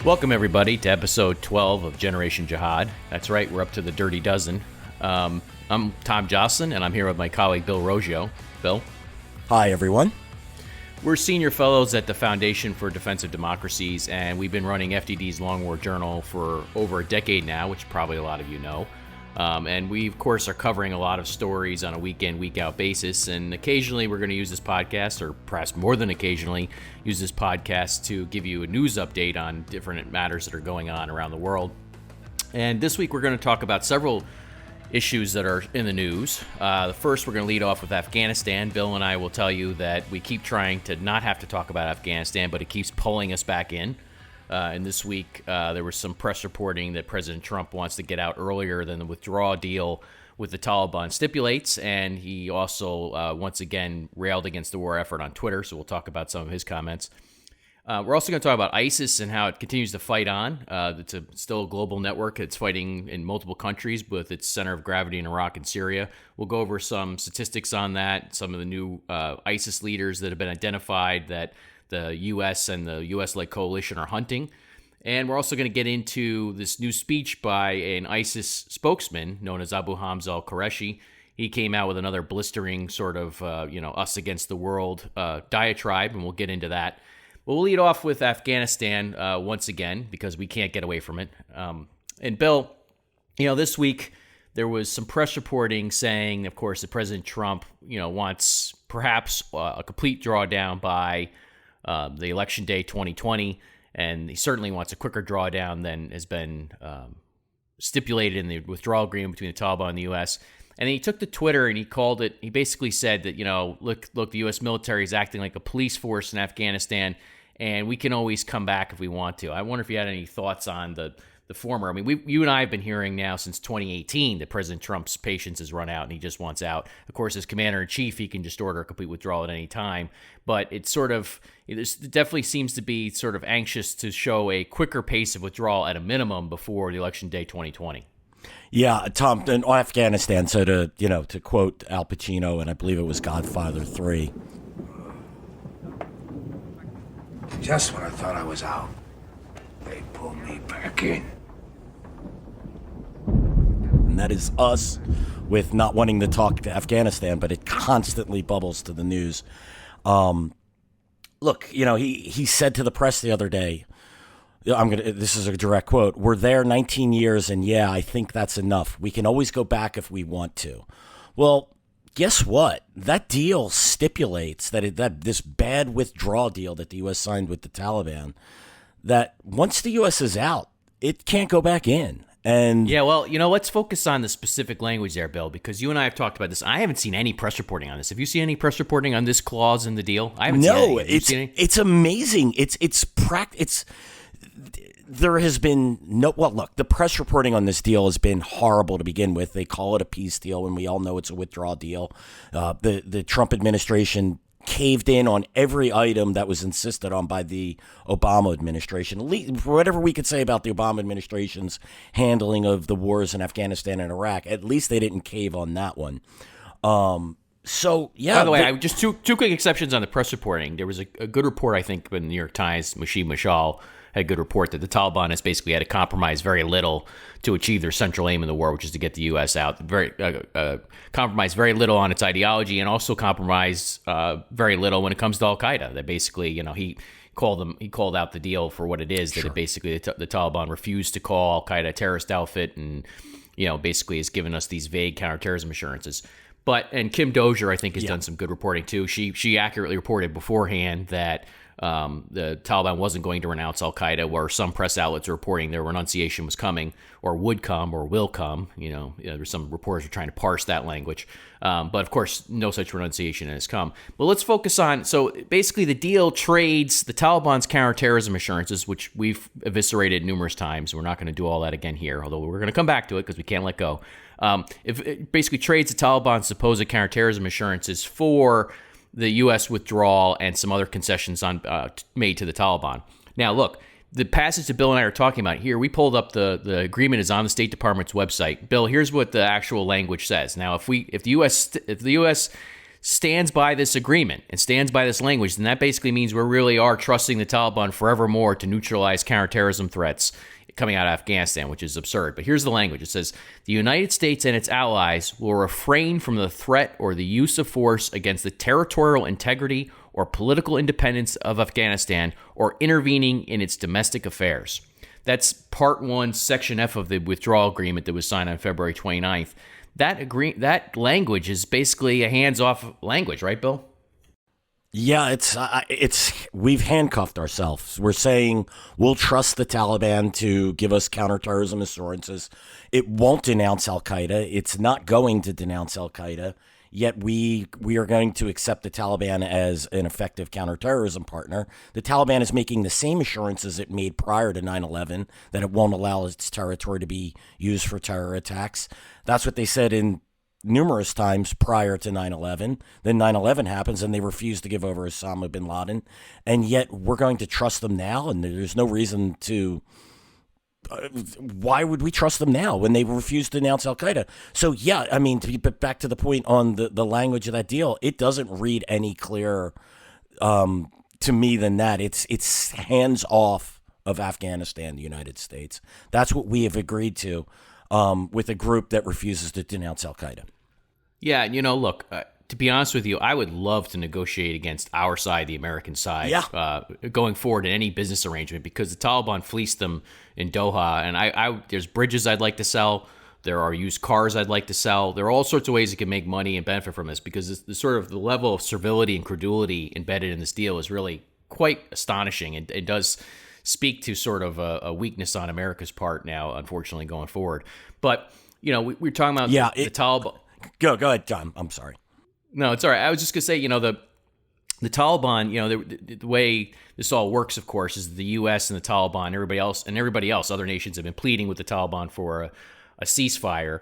Welcome, everybody, to episode 12 of Generation Jihad. That's right, we're up to the dirty dozen. I'm Tom Joscelyn, and I'm here with my colleague, Bill Roggio. Bill? Hi, everyone. We're senior fellows at the Foundation for Defensive Democracies, and we've been running FDD's Long War Journal for over a decade now, which probably a lot of you know. And we, of course, are covering a lot of stories on a week-in, week-out basis, and occasionally we're going to use this podcast, or perhaps more than occasionally, use this podcast to give you a news update on different matters that are going on around the world. And this week we're going to talk about several issues that are in the news. The first, we're going to lead off with Afghanistan. Bill and I will tell you that we keep trying to not have to talk about Afghanistan, but it keeps pulling us back in. And this week, there was some press reporting that President Trump wants to get out earlier than the withdrawal deal with the Taliban stipulates. And he also, once again, railed against the war effort on Twitter. So we'll talk about some of his comments. We're also going to talk about ISIS and how it continues to fight on. It's still a global network. It's fighting in multiple countries with its center of gravity in Iraq and Syria. We'll go over some statistics on that, some of the new ISIS leaders that have been identified that the U.S. and the U.S.-led coalition are hunting. And we're also going to get into this new speech by an ISIS spokesman known as Abu Hamza al-Qurashi. He came out with another blistering sort of, us against the world diatribe, and we'll get into that. We'll lead off with Afghanistan once again, because we can't get away from it. And Bill, this week there was some press reporting saying, of course, that President Trump, wants perhaps a complete drawdown by the election day 2020, and he certainly wants a quicker drawdown than has been stipulated in the withdrawal agreement between the Taliban and the U.S. And then he took to Twitter and he basically said that, look, the U.S. military is acting like a police force in Afghanistan, and we can always come back if we want to. I wonder if you had any thoughts on the former. I mean, you and I have been hearing now since 2018 that President Trump's patience has run out and he just wants out. Of course, as commander-in-chief, he can just order a complete withdrawal at any time. But it definitely seems to be sort of anxious to show a quicker pace of withdrawal at a minimum before the election day 2020. Yeah, Tom, in Afghanistan, so to quote Al Pacino, and I believe it was Godfather 3. Just when I thought I was out, they pulled me back in. And that is us with not wanting to talk to Afghanistan, but it constantly bubbles to the news. Look, he said to the press the other day, this is a direct quote, "We're there 19 years, and yeah, I think that's enough. We can always go back if we want to." Well, guess what? That deal stipulates that this bad withdrawal deal that the U.S. signed with the Taliban, that once the U.S. is out, it can't go back in. And yeah, well, let's focus on the specific language there, Bill, because you and I have talked about this. I haven't seen any press reporting on this. Have you seen any press reporting on this clause in the deal? I haven't seen any. It's amazing. There has been look, the press reporting on this deal has been horrible to begin with. They call it a peace deal when we all know it's a withdrawal deal. The Trump administration caved in on every item that was insisted on by the Obama administration. Whatever we could say about the Obama administration's handling of the wars in Afghanistan and Iraq, at least they didn't cave on that one. So, yeah. By the way, just two quick exceptions on the press reporting. There was a good report, I think, in the New York Times, Mashid Mashal had a good report that the Taliban has basically had to compromise very little to achieve their central aim in the war, which is to get the U.S. out. Compromise very little on its ideology, and also compromise very little when it comes to al-Qaeda. That basically, he called out the deal for what it is. That it basically the Taliban refused to call al-Qaeda a terrorist outfit, and basically has given us these vague counterterrorism assurances. And Kim Dozier, I think, has done some good reporting too. She accurately reported beforehand that the Taliban wasn't going to renounce al-Qaeda, where some press outlets are reporting their renunciation was coming, or would come, or will come. There's some reporters are trying to parse that language. But of course, no such renunciation has come. But let's focus on, so basically the deal trades the Taliban's counterterrorism assurances, which we've eviscerated numerous times. We're not going to do all that again here, although we're going to come back to it because we can't let go. It basically trades the Taliban's supposed counterterrorism assurances for the U.S. withdrawal and some other concessions made to the Taliban. Now, look, the passage that Bill and I are talking about here, we pulled up the agreement is on the State Department's website. Bill, here's what the actual language says. Now, if the U.S. stands by this agreement and stands by this language, then that basically means we really are trusting the Taliban forevermore to neutralize counterterrorism threats coming out of Afghanistan, which is absurd. But here's the language. It says, the United States and its allies will refrain from the threat or the use of force against the territorial integrity or political independence of Afghanistan or intervening in its domestic affairs. That's Part 1, Section F of the withdrawal agreement that was signed on February 29th. That language is basically a hands-off language, right, Bill? Yeah, we've handcuffed ourselves. We're saying we'll trust the Taliban to give us counterterrorism assurances. It won't denounce al-Qaeda. It's not going to denounce al-Qaeda. Yet we are going to accept the Taliban as an effective counterterrorism partner. The Taliban is making the same assurances it made prior to 9/11, that it won't allow its territory to be used for terror attacks. That's what they said in numerous times prior to 9/11. Then 9/11 happens and they refuse to give over Osama bin Laden. And yet we're going to trust them now, and there's no reason to... why would we trust them now when they refuse to denounce al-Qaeda? So, yeah, I mean, to get back to the point on the language of that deal, it doesn't read any clearer to me than that. It's hands off of Afghanistan, the United States. That's what we have agreed to with a group that refuses to denounce al-Qaeda. Yeah, look, to be honest with you, I would love to negotiate against our side, the American side, going forward in any business arrangement, because the Taliban fleeced them in Doha, and there's bridges I'd like to sell. There are used cars I'd like to sell. There are all sorts of ways you can make money and benefit from this, because the level of servility and credulity embedded in this deal is really quite astonishing, and it does speak to sort of a weakness on America's part now, unfortunately, going forward. But, we're talking about the Taliban. Go ahead, John. I'm sorry. No, it's all right. I was just going to say, the Taliban, the way this all works, of course, is the U.S. and the Taliban, everybody else, other nations have been pleading with the Taliban for a ceasefire.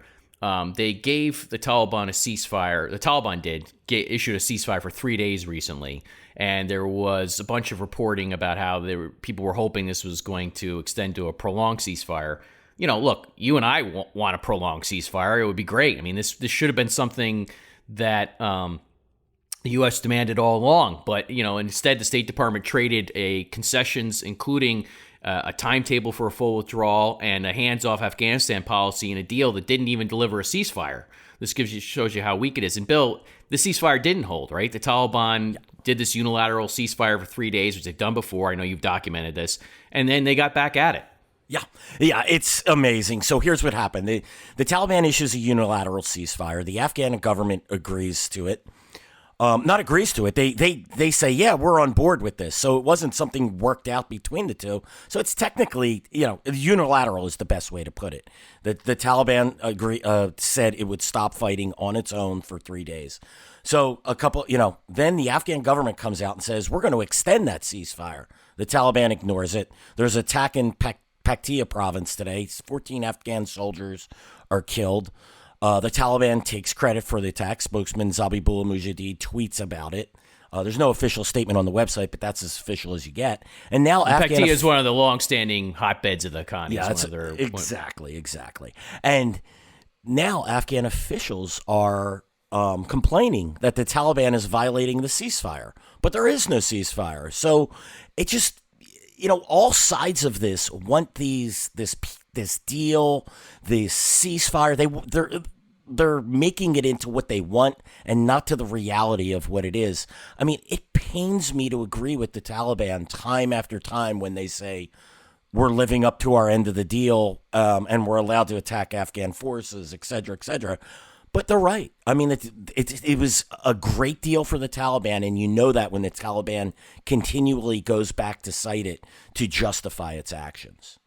They gave the Taliban a ceasefire. The Taliban issued a ceasefire for 3 days recently, and there was a bunch of reporting about how people were hoping this was going to extend to a prolonged ceasefire. Look, you and I want a prolonged ceasefire. It would be great. I mean, this should have been something that the U.S. demanded all along. But, instead the State Department traded concessions, including a timetable for a full withdrawal and a hands-off Afghanistan policy in a deal that didn't even deliver a ceasefire. This shows you how weak it is. And, Bill, the ceasefire didn't hold, right? The Taliban did this unilateral ceasefire for 3 days, which they've done before. I know you've documented this. And then they got back at it. Yeah, it's amazing. So here's what happened. The Taliban issues a unilateral ceasefire. The Afghan government agrees to it. Not agrees to it. They say, yeah, we're on board with this. So it wasn't something worked out between the two. So it's technically, unilateral is the best way to put it. The Taliban said it would stop fighting on its own for 3 days. So then the Afghan government comes out and says, we're going to extend that ceasefire. The Taliban ignores it. There's an attack in Paktia province today. 14 Afghan soldiers are killed. The Taliban takes credit for the attack. Spokesman Zabihullah Mujahideen tweets about it. There's no official statement on the website, but that's as official as you get. And now Paktia is one of the long-standing hotbeds of the Khan. Yeah, exactly. And now Afghan officials are complaining that the Taliban is violating the ceasefire, but there is no ceasefire. So it just... all sides of this want this deal, this ceasefire. They're making it into what they want and not to the reality of what it is. I mean, it pains me to agree with the Taliban time after time when they say we're living up to our end of the deal and we're allowed to attack Afghan forces, et cetera, et cetera. But they're right. I mean, it was a great deal for the Taliban, and you know that when the Taliban continually goes back to cite it to justify its actions.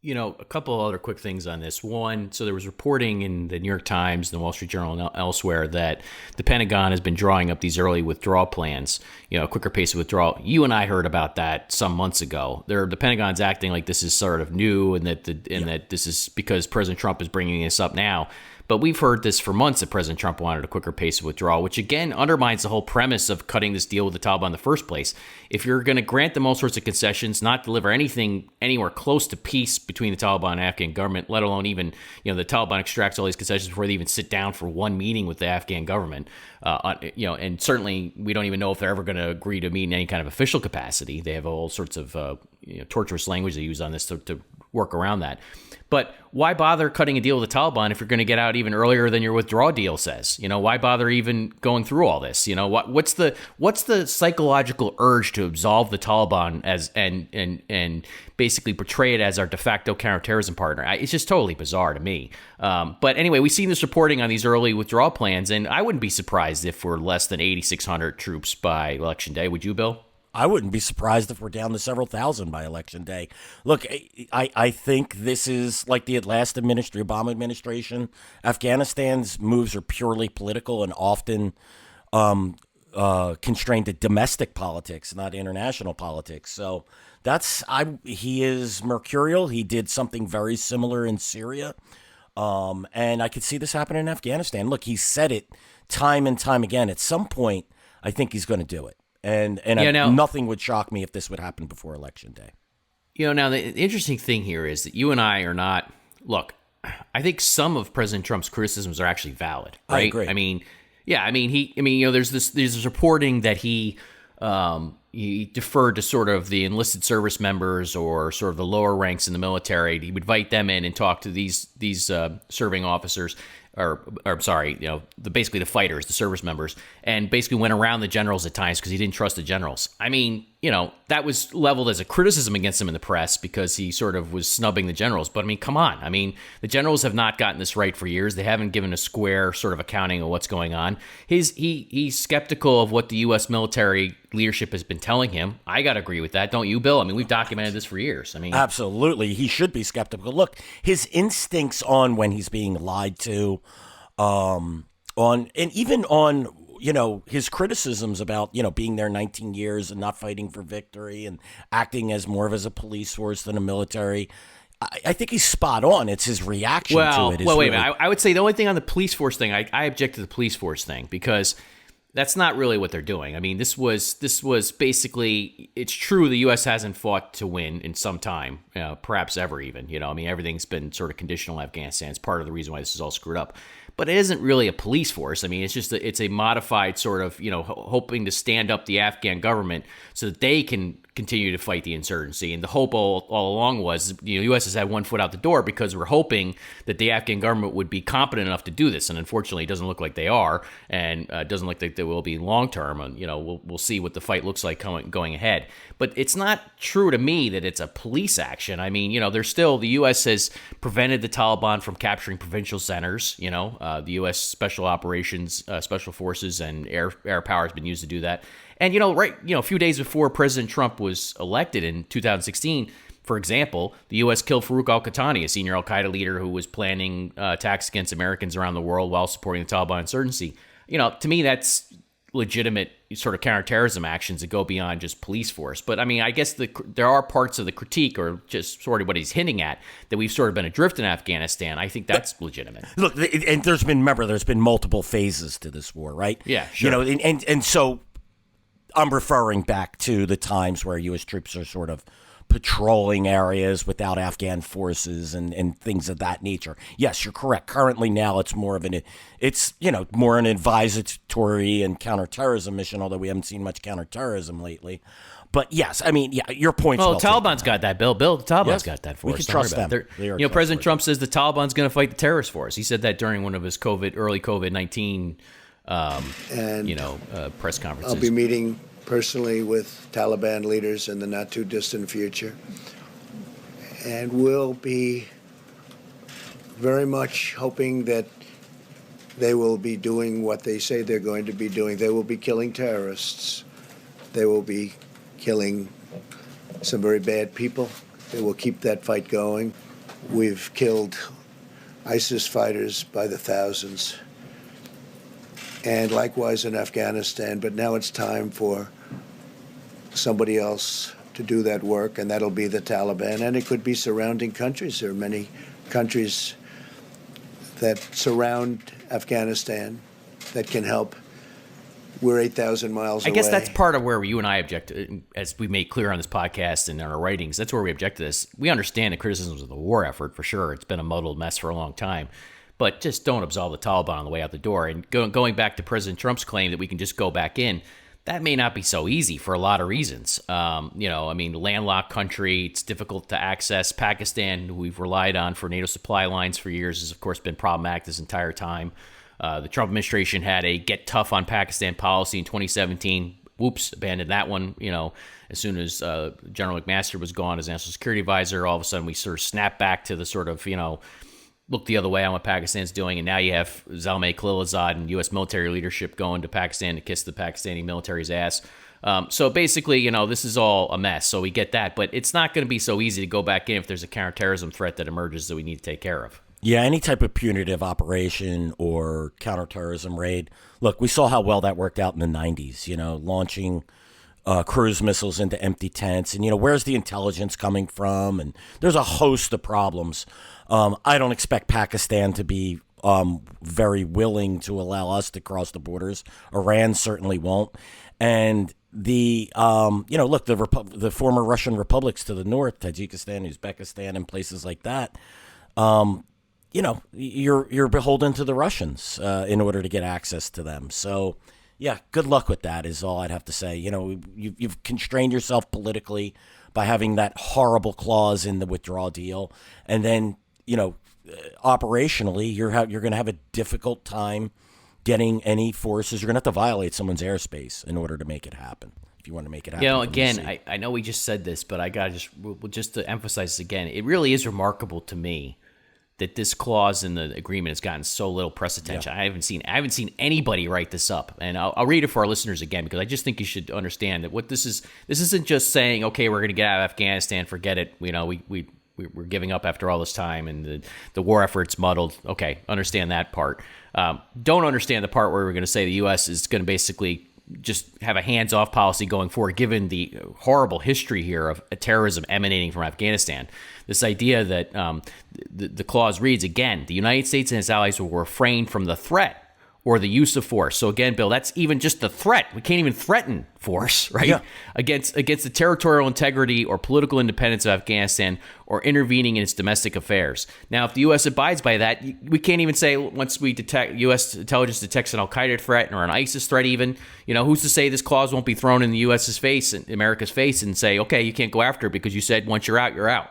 A couple other quick things on this. One, so there was reporting in the New York Times, the Wall Street Journal, and elsewhere that the Pentagon has been drawing up these early withdrawal plans, a quicker pace of withdrawal. You and I heard about that some months ago. The Pentagon's acting like this is sort of new and that this is because President Trump is bringing this up now. But we've heard this for months that President Trump wanted a quicker pace of withdrawal, which again undermines the whole premise of cutting this deal with the Taliban in the first place. If you're going to grant them all sorts of concessions, not deliver anything anywhere close to peace between the Taliban and Afghan government, let alone even, the Taliban extracts all these concessions before they even sit down for one meeting with the Afghan government, and certainly we don't even know if they're ever going to agree to meet in any kind of official capacity. They have all sorts of torturous language they use on this to work around that. But why bother cutting a deal with the Taliban if you're going to get out even earlier than your withdrawal deal says? Why bother even going through all this? What's the psychological urge to absolve the Taliban as and basically portray it as our de facto counterterrorism partner? It's just totally bizarre to me. But anyway, we've seen this reporting on these early withdrawal plans, and I wouldn't be surprised if we're less than 8,600 troops by Election Day. Would you, Bill? I wouldn't be surprised if we're down to several thousand by Election Day. Look, I think this is like the last Obama administration. Afghanistan's moves are purely political and often constrained to domestic politics, not international politics. So he is mercurial. He did something very similar in Syria. And I could see this happen in Afghanistan. Look, he said it time and time again. At some point, I think he's going to do it. And nothing would shock me if this would happen before Election Day. Now the interesting thing here is that you and I are not. Look, I think some of President Trump's criticisms are actually valid. Right? I agree. There's this reporting that he deferred to sort of the enlisted service members or sort of the lower ranks in the military. He would invite them in and talk to these serving officers. Basically the fighters, the service members, and basically went around the generals at times because he didn't trust the generals. That was leveled as a criticism against him in the press because he sort of was snubbing the generals. But come on. The generals have not gotten this right for years. They haven't given a square sort of accounting of what's going on. He's skeptical of what the U.S. military leadership has been telling him. I got to agree with that. Don't you, Bill? We've documented this for years. Absolutely. He should be skeptical. Look, his instincts on when he's being lied to, his criticisms about, being there 19 years and not fighting for victory and acting as more of as a police force than a military. I think he's spot on. It's his reaction to it. Wait a minute. I would say the only thing on the police force thing, I object to the police force thing because that's not really what they're doing. This was basically, it's true the U.S. hasn't fought to win in some time, perhaps ever even. Everything's been sort of conditional in Afghanistan. It's part of the reason why this is all screwed up. But it isn't really a police force. It's just it's a modified sort of, hoping to stand up the Afghan government so that they can continue to fight the insurgency. And the hope all along was, the U.S. has had one foot out the door because we're hoping that the Afghan government would be competent enough to do this. And unfortunately, it doesn't look like they are, and it doesn't look like they will be long term. And we'll see what the fight looks like going ahead. But it's not true to me that it's a police action. There's still, the U.S. has prevented the Taliban from capturing provincial centers. The U.S. Special Operations, Special Forces, and air power has been used to do that. And, a few days before President Trump was elected in 2016, for example, the U.S. killed Farouk al-Qahtani, a senior al-Qaeda leader who was planning attacks against Americans around the world while supporting the Taliban insurgency. To me, that's legitimate sort of counterterrorism actions that go beyond just police force. But I guess there are parts of the critique, or just sort of what he's hinting at, that we've sort of been adrift in Afghanistan. I think that's legitimate. Look, and there's been multiple phases to this war, right? Yeah, sure. And so I'm referring back to the times where U.S. troops are sort of patrolling areas without Afghan forces and things of that nature. Yes, you're correct. Currently now it's more an advisory and counterterrorism mission, although we haven't seen much counterterrorism lately. But yes, your point's well taken. Taliban's got that, Bill. The Taliban's got that for us. We can trust them. President Trump says the Taliban's going to fight the terrorists for us. He said that during one of his early COVID-19 press conferences. I'll be meeting personally with Taliban leaders in the not too distant future, and we'll be very much hoping that they will be doing what they say they're going to be doing. They will be killing terrorists. They will be killing some very bad people. They will keep that fight going. We've killed ISIS fighters by the thousands, and likewise in Afghanistan, but now it's time for somebody else to do that work, and that'll be the Taliban, and it could be surrounding countries. There are many countries that surround Afghanistan that can help. We're 8,000 miles away. I guess that's part of where you and I object, as we made clear on this podcast and in our writings. That's where we object to this. We understand the criticisms of the war effort, for sure. It's been a muddled mess for a long time. But just don't absolve the Taliban on the way out the door. And going back to President Trump's claim that we can just go back in, that may not be so easy for a lot of reasons. Landlocked country, it's difficult to access. Pakistan, who we've relied on for NATO supply lines for years, has, of course, been problematic this entire time. The Trump administration had a get tough on Pakistan policy in 2017. Whoops, abandoned that one. As soon as General McMaster was gone as national security advisor, all of a sudden we sort of snapped back to the sort of, look the other way on what Pakistan's doing. And now you have Zalmay Khalilzad and U.S. military leadership going to Pakistan to kiss the Pakistani military's ass. So basically, this is all a mess. So we get that. But it's not going to be so easy to go back in if there's a counterterrorism threat that emerges that we need to take care of. Yeah, any type of punitive operation or counterterrorism raid. Look, we saw how well that worked out in the 90s, launching cruise missiles into empty tents. And, where's the intelligence coming from? And there's a host of problems. I don't expect Pakistan to be very willing to allow us to cross the borders. Iran certainly won't. And the former Russian republics to the north, Tajikistan, Uzbekistan, and places like that, you're beholden to the Russians in order to get access to them. So, yeah, good luck with that is all I'd have to say. You've constrained yourself politically by having that horrible clause in the withdrawal deal. And then, operationally, you're going to have a difficult time getting any forces. You're going to have to violate someone's airspace in order to make it happen. If you want to make it happen. Again, I know we just said this, but I got to just to emphasize this again, it really is remarkable to me that this clause in the agreement has gotten so little press attention. Yeah. I haven't seen anybody write this up, and I'll read it for our listeners again because I just think you should understand that what this isn't just saying, okay, we're going to get out of Afghanistan, forget it. We're giving up after all this time, and the war effort's muddled. Okay, understand that part. Don't understand the part where we're going to say the U.S. is going to basically just have a hands-off policy going forward, given the horrible history here of terrorism emanating from Afghanistan. This idea that the clause reads, again, the United States and its allies will refrain from the threat or the use of force. So again, Bill, that's even just the threat. We can't even threaten force, right? Yeah. Against the territorial integrity or political independence of Afghanistan or intervening in its domestic affairs. Now, if the U.S. abides by that, we can't even say once we detect U.S. intelligence detects an al-Qaeda threat or an ISIS threat even, who's to say this clause won't be thrown in the U.S.'s face, in America's face, and say, okay, you can't go after it because you said once you're out, you're out.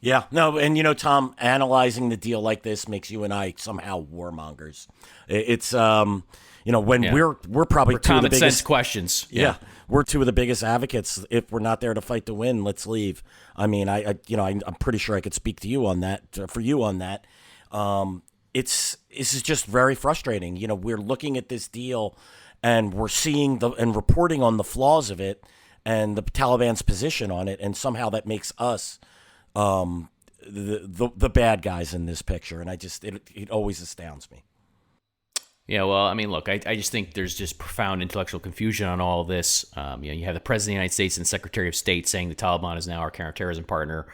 Yeah, no, and Tom, analyzing the deal like this makes you and I somehow warmongers. It's when we're probably two of the biggest sense questions. Yeah, we're two of the biggest advocates. If we're not there to fight to win, let's leave. I mean, I'm pretty sure I could speak to you on that. For you on that, this is just very frustrating. We're looking at this deal, and we're seeing and reporting on the flaws of it, and the Taliban's position on it, and somehow that makes us the bad guys in this picture, and it always astounds me. Yeah, well, I mean, look, I just think there's just profound intellectual confusion on all of this. You have the President of the United States and Secretary of State saying the Taliban is now our counterterrorism partner.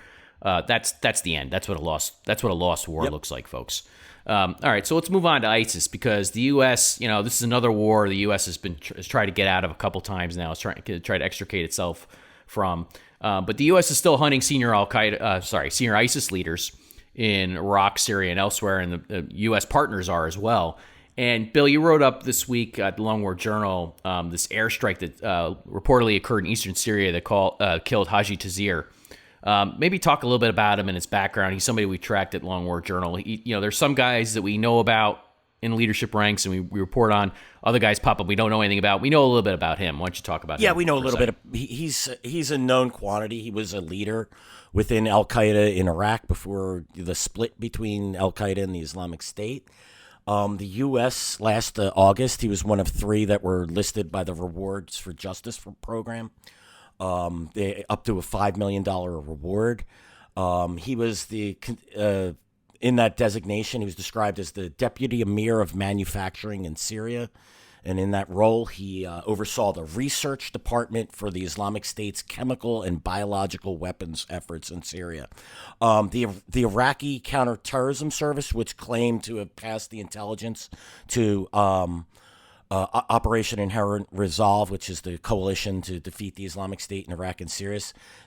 That's the end. That's what a lost war looks like, folks. All right, so let's move on to ISIS because the U.S. This is another war the U.S. has tried to get out of a couple times now. It's trying to extricate itself from. But the U.S. is still hunting senior ISIS leaders in Iraq, Syria, and elsewhere, and the U.S. partners are as well. And Bill, you wrote up this week at the Long War Journal this airstrike that reportedly occurred in eastern Syria that killed Haji Tazir. Maybe talk a little bit about him and his background. He's somebody we tracked at Long War Journal. There's some guys that we know about in leadership ranks and we report on. Other guys pop up we don't know anything about. We know a little bit about him. Why don't you talk about him? Yeah, we know a little bit. He's a known quantity. He was a leader within al-Qaeda in Iraq before the split between al-Qaeda and the Islamic State. The U.S. last August, he was one of 3 that were listed by the Rewards for Justice program, up to a $5 million reward. He was in that designation, he was described as the deputy emir of manufacturing in Syria. And in that role, he oversaw the research department for the Islamic State's chemical and biological weapons efforts in Syria. The Iraqi Counterterrorism Service, which claimed to have passed the intelligence to Operation Inherent Resolve, which is the coalition to defeat the Islamic State in Iraq and Syria,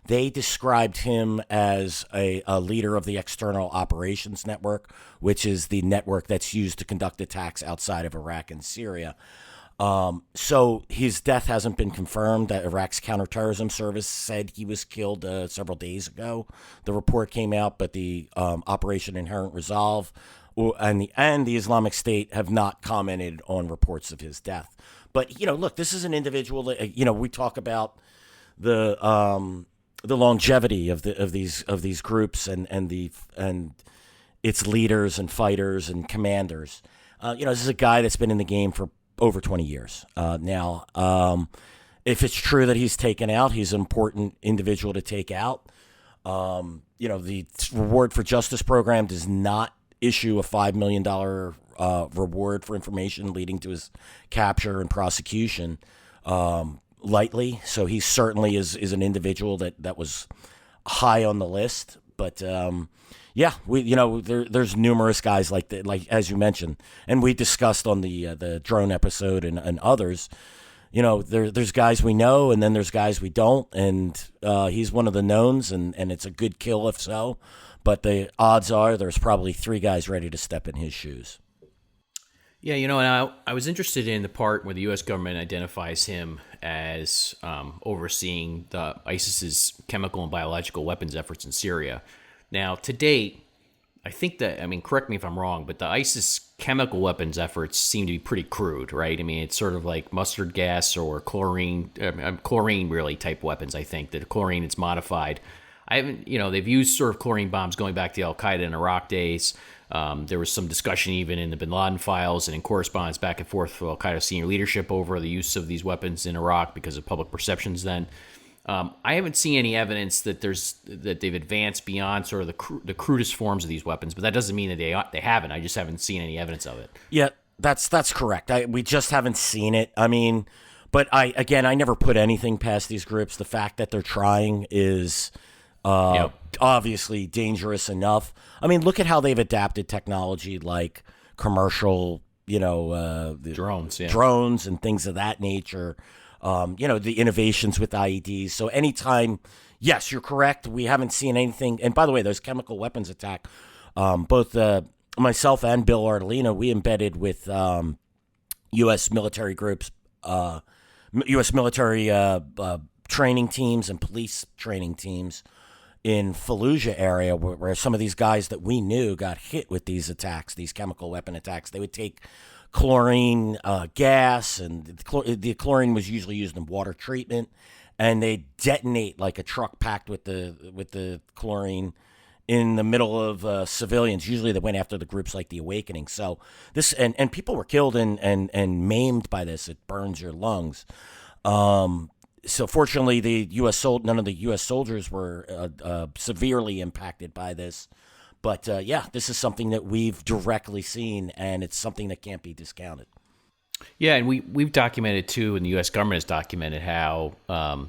they described him as a leader of the External Operations Network, which is the network that's used to conduct attacks outside of Iraq and Syria. So his death hasn't been confirmed. That Iraq's counterterrorism service said he was killed several days ago. The report came out, but the Operation Inherent Resolve and the Islamic State have not commented on reports of his death. But look, this is an individual that we talk about the longevity of these groups and its leaders and fighters and commanders. This is a guy that's been in the game for over 20 years now. If it's true that he's taken out, he's an important individual to take out. The Reward for Justice program does not issue a $5 million reward for information leading to his capture and prosecution lightly. So he certainly is an individual that was high on the list. But there's numerous guys like that, like as you mentioned, and we discussed on the drone episode and others. There's guys we know, and then there's guys we don't, and he's one of the knowns, and it's a good kill if so. But the odds are there's probably 3 guys ready to step in his shoes. Yeah, and I was interested in the part where the U.S. government identifies him as overseeing the ISIS's chemical and biological weapons efforts in Syria. Now, to date, I think correct me if I'm wrong, but the ISIS chemical weapons efforts seem to be pretty crude, right? I mean, it's sort of like mustard gas or chlorine really type weapons, I think. The chlorine is modified. I haven't, they've used sort of chlorine bombs going back to the al-Qaeda and Iraq days. There was some discussion even in the bin Laden files and in correspondence back and forth with al-Qaeda senior leadership over the use of these weapons in Iraq because of public perceptions then. I haven't seen any evidence that they've advanced beyond sort of the crudest forms of these weapons, but that doesn't mean that they haven't. I just haven't seen any evidence of it. Yeah, that's correct. We just haven't seen it. I mean, but I never put anything past these groups. The fact that they're trying is obviously dangerous enough. I mean, look at how they've adapted technology like commercial, drones and things of that nature. The innovations with IEDs. So anytime, yes, you're correct. We haven't seen anything. And by the way, those chemical weapons attack, both myself and Bill Ardolino, we embedded with U.S. military groups, U.S. military training teams and police training teams in Fallujah area where some of these guys that we knew got hit with these attacks, these chemical weapon attacks. They would take chlorine gas, and the chlorine was usually used in water treatment, and they detonate like a truck packed with the chlorine in the middle of civilians. Usually they went after the groups like the Awakening. So this and people were killed and maimed by this. It burns your lungs. So fortunately, none of the U.S. soldiers were severely impacted by this. But this is something that we've directly seen, and it's something that can't be discounted. Yeah, and we've documented too, and the U.S. government has documented how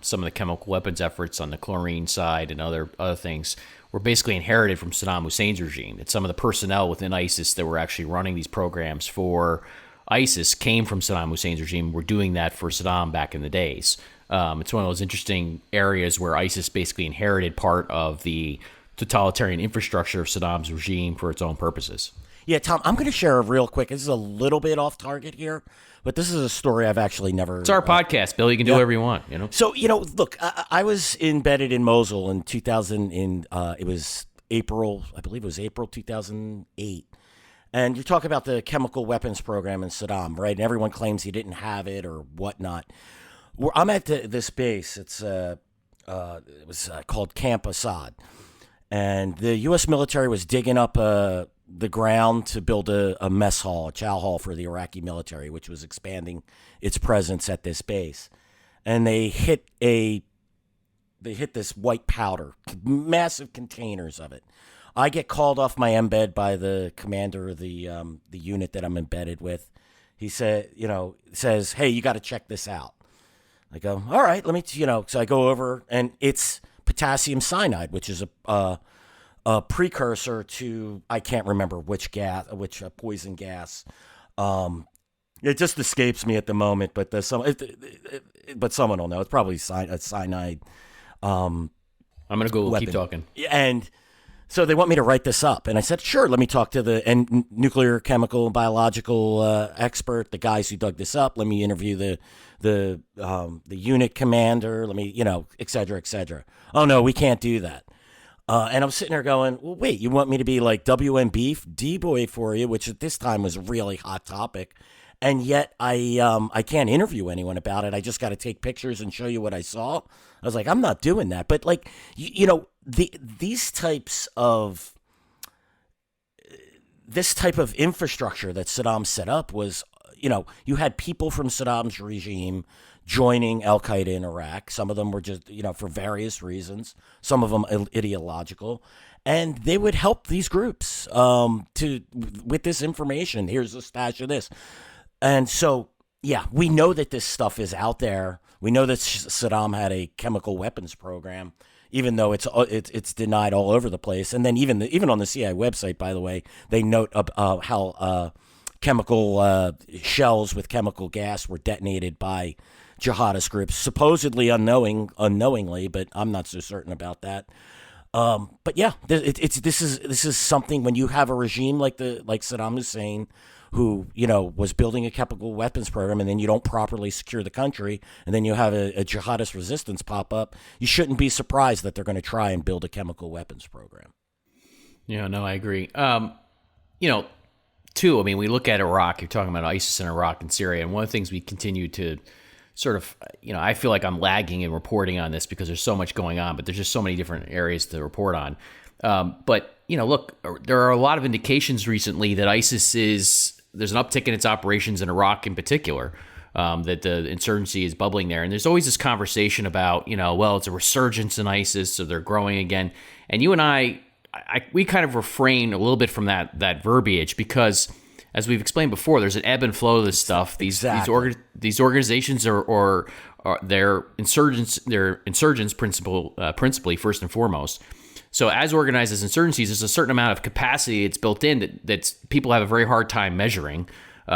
some of the chemical weapons efforts on the chlorine side and other things were basically inherited from Saddam Hussein's regime. That some of the personnel within ISIS that were actually running these programs for ISIS came from Saddam Hussein's regime. Were doing that for Saddam back in the days. It's one of those interesting areas where ISIS basically inherited part of the totalitarian infrastructure of Saddam's regime for its own purposes. Yeah, Tom, I'm going to share real quick. This is a little bit off target here, but this is a story I've actually never... It's our podcast, Bill. You can do whatever you want, So, look, I was embedded in Mosul in 2000, it was April, I believe it was April 2008. And you talk about the chemical weapons program in Saddam, right? And everyone claims he didn't have it or whatnot. I'm at this base. It was called Camp Assad. And the U.S. military was digging up the ground to build a mess hall, a chow hall for the Iraqi military, which was expanding its presence at this base. And they hit this white powder, massive containers of it. I get called off my embed by the commander of the unit that I'm embedded with. he says, hey, you got to check this out. I go, all right, let me, so I go over, and it's potassium cyanide, which is a precursor to, I can't remember which poison gas. It just escapes me at the moment, but but someone will know. It's probably cyanide. I'm gonna go. Weapon. Keep talking. And so they want me to write this up, and I said, sure. Let me talk to the nuclear, chemical, biological expert, the guys who dug this up. Let me interview the unit commander. Let me, et cetera, et cetera. Oh no, we can't do that. And I'm sitting there going, well, wait, you want me to be like WMB D-boy for you, which at this time was a really hot topic. And yet I can't interview anyone about it. I just got to take pictures and show you what I saw. I was like, I'm not doing that. But like, these types of, this type of infrastructure that Saddam set up was, you had people from Saddam's regime joining al-Qaeda in Iraq. Some of them were just, for various reasons. Some of them ideological. And they would help these groups with this information. Here's a stash of this. And so, yeah, we know that this stuff is out there. We know that Saddam had a chemical weapons program, even though it's denied all over the place. And then even on the CIA website, by the way, they note how chemical shells with chemical gas were detonated by jihadist groups, supposedly unknowingly, but I'm not so certain about that. But yeah, this is something when you have a regime like Saddam Hussein, who was building a chemical weapons program, and then you don't properly secure the country, and then you have a jihadist resistance pop up. You shouldn't be surprised that they're going to try and build a chemical weapons program. Yeah, no, I agree. Too, I mean, we look at Iraq. You're talking about ISIS in Iraq and Syria, and one of the things we continue to sort of, I feel like I'm lagging in reporting on this because there's so much going on, but there's just so many different areas to report on. But look, there are a lot of indications recently that there's an uptick in its operations in Iraq in particular, that the insurgency is bubbling there. And there's always this conversation about, it's a resurgence in ISIS, so they're growing again. And you and we kind of refrain a little bit from that verbiage because, as we've explained before, there's an ebb and flow of this stuff. These organizations are they're insurgents. They're insurgents principally first and foremost. So as organized as insurgencies, there's a certain amount of capacity that's built in that people have a very hard time measuring. We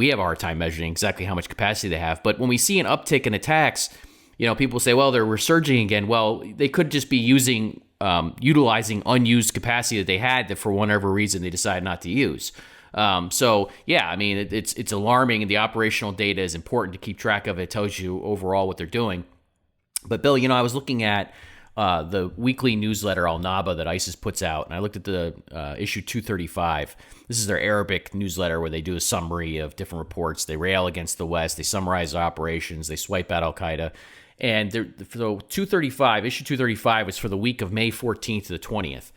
have a hard time measuring exactly how much capacity they have. But when we see an uptick in attacks, people say, well, they're resurging again. Well, they could just be utilizing unused capacity that they had that for whatever reason they decided not to use. So yeah, I mean, it's alarming, and the operational data is important to keep track of. It tells you overall what they're doing. But Bill, I was looking at the weekly newsletter Al-Naba that ISIS puts out, and I looked at the issue 235. This is their Arabic newsletter where they do a summary of different reports. They rail against the West. They summarize the operations. They swipe out Al-Qaeda. And for 235, issue 235 was for the week of May 14th to the 20th.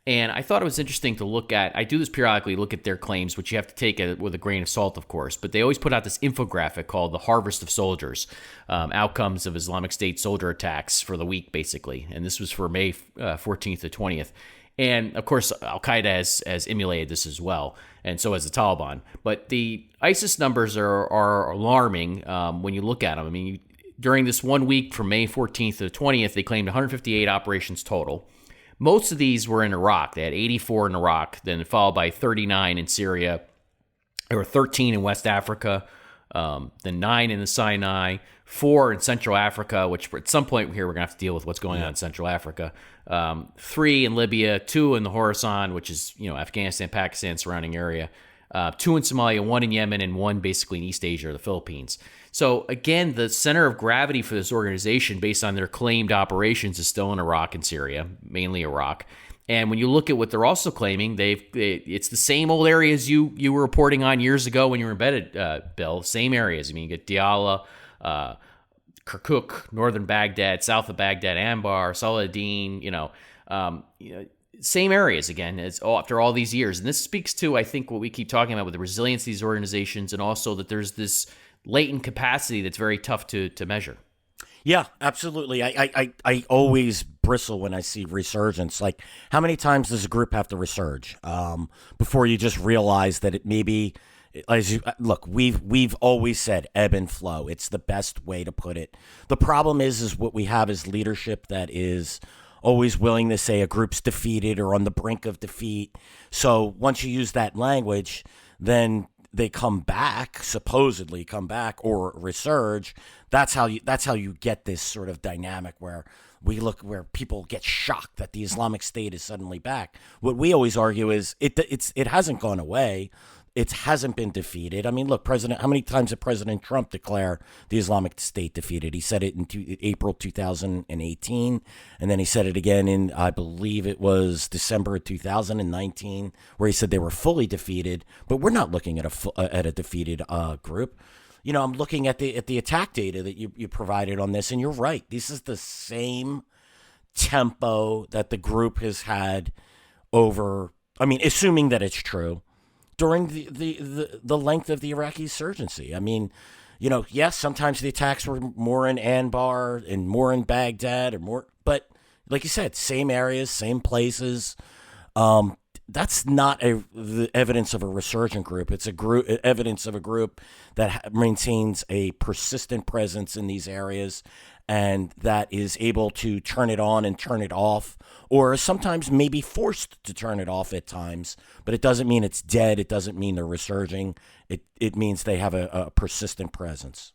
And I thought it was interesting to look at. I do this periodically, look at their claims, which you have to take with a grain of salt, of course. But they always put out this infographic called The Harvest of Soldiers, outcomes of Islamic State soldier attacks for the week, basically. And this was for May 14th to 20th. And, of course, Al-Qaeda has emulated this as well, and so has the Taliban. But the ISIS numbers are alarming when you look at them. I mean, during this 1 week from May 14th to the 20th, they claimed 158 operations total. Most of these were in Iraq. They had 84 in Iraq, then followed by 39 in Syria. There were 13 in West Africa, then 9 in the Sinai, 4 in Central Africa, which at some point here we're going to have to deal with what's going on in Central Africa, 3 in Libya, 2 in the Khorasan, which is Afghanistan, Pakistan, surrounding area, 2 in Somalia, 1 in Yemen, and 1 basically in East Asia or the Philippines. So again, the center of gravity for this organization, based on their claimed operations, is still in Iraq and Syria, mainly Iraq. And when you look at what they're also claiming, it's the same old areas you were reporting on years ago when you were embedded, Bill. Same areas. I mean, you get Diyala, Kirkuk, northern Baghdad, south of Baghdad, Anbar, Saladin. Same areas again after all these years. And this speaks to, I think, what we keep talking about with the resilience of these organizations, and also that there's this latent capacity that's very tough to measure. Yeah, absolutely. I always bristle when I see resurgence. Like, how many times does a group have to resurge before you just realize that maybe Look, we've always said ebb and flow. It's the best way to put it. The problem is what we have is leadership that is always willing to say a group's defeated or on the brink of defeat. So once you use that language, then they come back, supposedly come back or resurge. That's how you get this sort of dynamic where people get shocked that the Islamic State is suddenly back. What we always argue is it hasn't gone away. It hasn't been defeated. I mean, look, how many times did President Trump declare the Islamic State defeated? He said it in April 2018, and then he said it again in, I believe it was December of 2019, where he said they were fully defeated. But we're not looking at a defeated group. You know, I'm looking at the attack data that you provided on this, and you're right. This is the same tempo that the group has had over. I mean, assuming that it's true. During the length of the Iraqi insurgency. I mean, you know, yes, sometimes the attacks were more in Anbar and more in Baghdad or more, but like you said, same areas, same places. That's not the evidence of a resurgent group. It's evidence of a group that maintains a persistent presence in these areas and that is able to turn it on and turn it off, or sometimes maybe forced to turn it off at times. But it doesn't mean it's dead. It doesn't mean they're resurging. It means they have a persistent presence.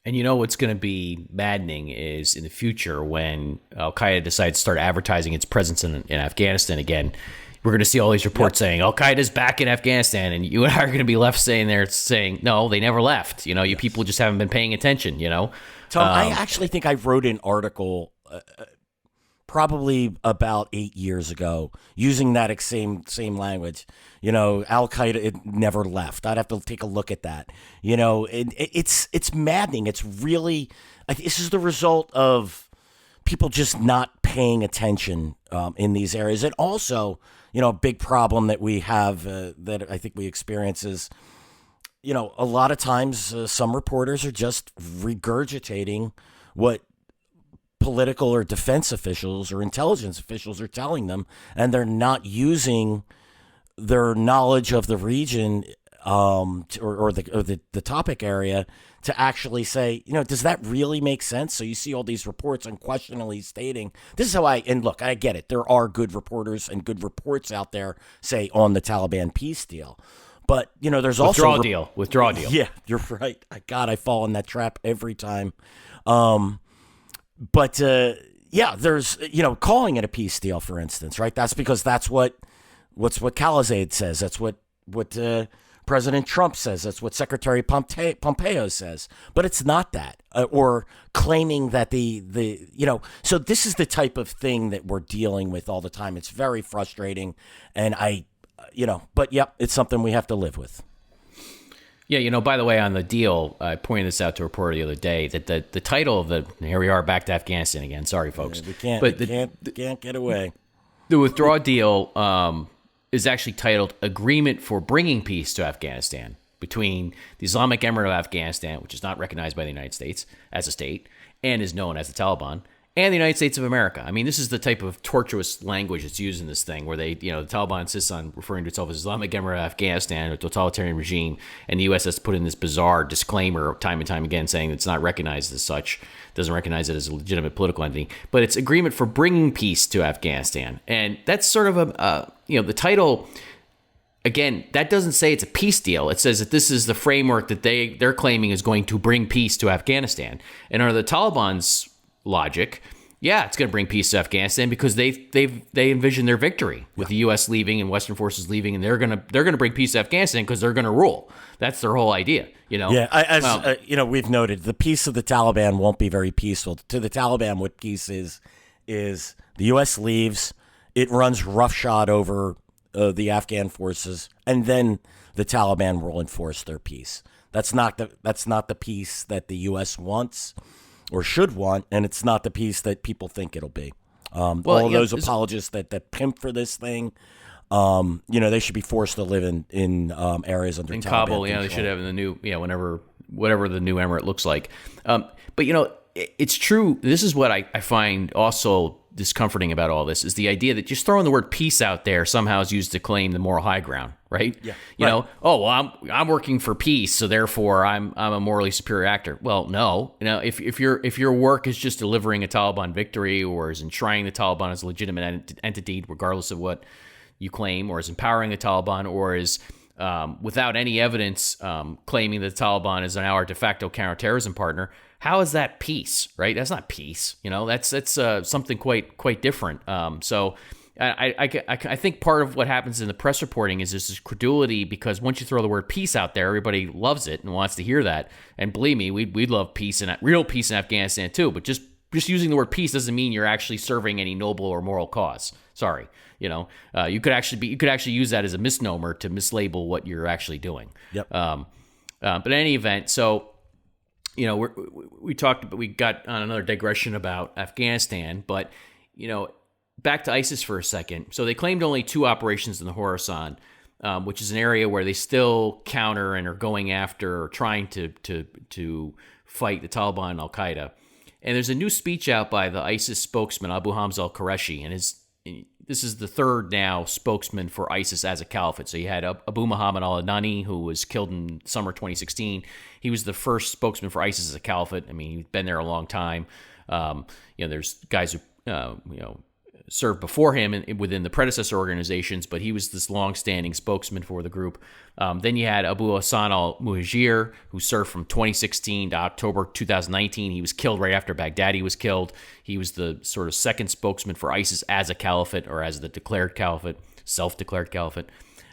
And you know what's going to be maddening is in the future when Al-Qaeda decides to start advertising its presence in Afghanistan again, we're going to see all these reports saying Al-Qaeda's back in Afghanistan, and you and I are going to be left saying, no, they never left. You know, you people just haven't been paying attention, you know? Tom, I actually think I wrote an article probably about 8 years ago using that same language. You know, Al-Qaeda, it never left. I'd have to take a look at that. You know, it's maddening. It's really, this is the result of people just not paying attention in these areas. And also, you know, a big problem that we have that I think we experience is, you know, a lot of times some reporters are just regurgitating what political or defense officials or intelligence officials are telling them, and they're not using their knowledge of the region or the topic area to actually say, you know, does that really make sense? So you see all these reports unquestionably stating, this is how and look, I get it. There are good reporters and good reports out there, say, on the Taliban peace deal. But, you know, there's also... Withdraw deal. Yeah, you're right. God, I fall in that trap every time. But there's, you know, calling it a peace deal, for instance, right? That's because that's what Khalilzad says. That's what President Trump says. That's what Secretary Pompeo says. But it's not that. Or claiming that you know, so this is the type of thing that we're dealing with all the time. It's very frustrating. And but yep, it's something we have to live with. Yeah, you know, by the way, on the deal, I pointed this out to a reporter the other day that the title of here we are back to Afghanistan again. Sorry, folks. Yeah, we can't get away. The withdrawal deal is actually titled Agreement for Bringing Peace to Afghanistan between the Islamic Emirate of Afghanistan, which is not recognized by the United States as a state and is known as the Taliban, and the United States of America. I mean, this is the type of tortuous language that's used in this thing where the Taliban insists on referring to itself as Islamic Emirate of Afghanistan, a totalitarian regime, and the U.S. has to put in this bizarre disclaimer time and time again saying it's not recognized as such, doesn't recognize it as a legitimate political entity, but it's Agreement for Bringing Peace to Afghanistan. And that's sort of the title, again, that doesn't say it's a peace deal. It says that this is the framework that they're claiming is going to bring peace to Afghanistan. And under the Taliban's logic, yeah, it's going to bring peace to Afghanistan because they envision their victory with the U.S. leaving and Western forces leaving, and they're going to bring peace to Afghanistan because they're going to rule. That's their whole idea, you know. Yeah, you know, we've noted the peace of the Taliban won't be very peaceful. To the Taliban, what peace is the U.S. leaves, it runs roughshod over the Afghan forces, and then the Taliban will enforce their peace. That's not the peace that the U.S. wants or should want, and it's not the peace that people think it'll be. All those apologists that pimp for this thing, you know, they should be forced to live in areas under Taliban Kabul. control. They should have in the new, whatever the new emirate looks like. But you know, it's true. This is what I find also discomforting about all this is the idea that just throwing the word peace out there somehow is used to claim the moral high ground, right? Yeah. You know, oh well, I'm working for peace, so therefore I'm a morally superior actor. Well, no, you know, if your work is just delivering a Taliban victory or is enshrining the Taliban as a legitimate entity, regardless of what you claim, or is empowering the Taliban, or is without any evidence claiming that the Taliban is now our de facto counterterrorism partner, how is that peace, right? That's not peace. You know, that's something quite different. So I think part of what happens in the press reporting is this credulity, because once you throw the word peace out there, everybody loves it and wants to hear that. And believe me, we'd love peace and real peace in Afghanistan too. But just using the word peace doesn't mean you're actually serving any noble or moral cause. Sorry. You know, you could actually use that as a misnomer to mislabel what you're actually doing. Yep. But in any event, so, you know, we got on another digression about Afghanistan, but, you know, back to ISIS for a second. So they claimed only 2 operations in the Khorasan, which is an area where they still counter and are going after or trying to fight the Taliban and al-Qaeda. And there's a new speech out by the ISIS spokesman, Abu Hamza al-Qurashi, and this is the third now spokesman for ISIS as a caliphate. So you had Abu Muhammad al-Adnani, who was killed in summer 2016. He was the first spokesman for ISIS as a caliphate. I mean, he's been there a long time. You know, there's guys who, you know, served before him within the predecessor organizations, but he was this long-standing spokesman for the group. Then you had Abu Hassan al-Muhajir, who served from 2016 to October 2019. He was killed right after Baghdadi was killed. He was the sort of second spokesman for ISIS as a caliphate, or as the declared caliphate, self-declared caliphate.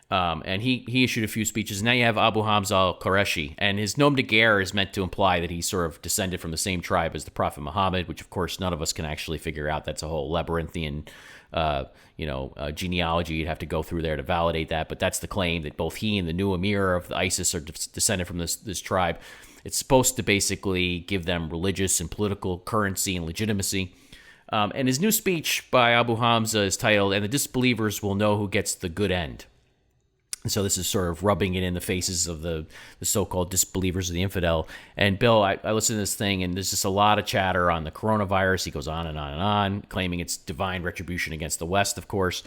And he issued a few speeches. And now you have Abu Hamza al-Qurashi, and his nom de guerre is meant to imply that he's sort of descended from the same tribe as the Prophet Muhammad, which of course none of us can actually figure out. That's a whole labyrinthian, genealogy you'd have to go through there to validate that. But that's the claim, that both he and the new emir of the ISIS are descended from this tribe. It's supposed to basically give them religious and political currency and legitimacy. And his new speech by Abu Hamza is titled, "And the Disbelievers Will Know Who Gets the Good End." And so this is sort of rubbing it in the faces of the so-called disbelievers of the infidel. And Bill, I listened to this thing, and there's just a lot of chatter on the coronavirus. He goes on and on and on, claiming it's divine retribution against the West, of course,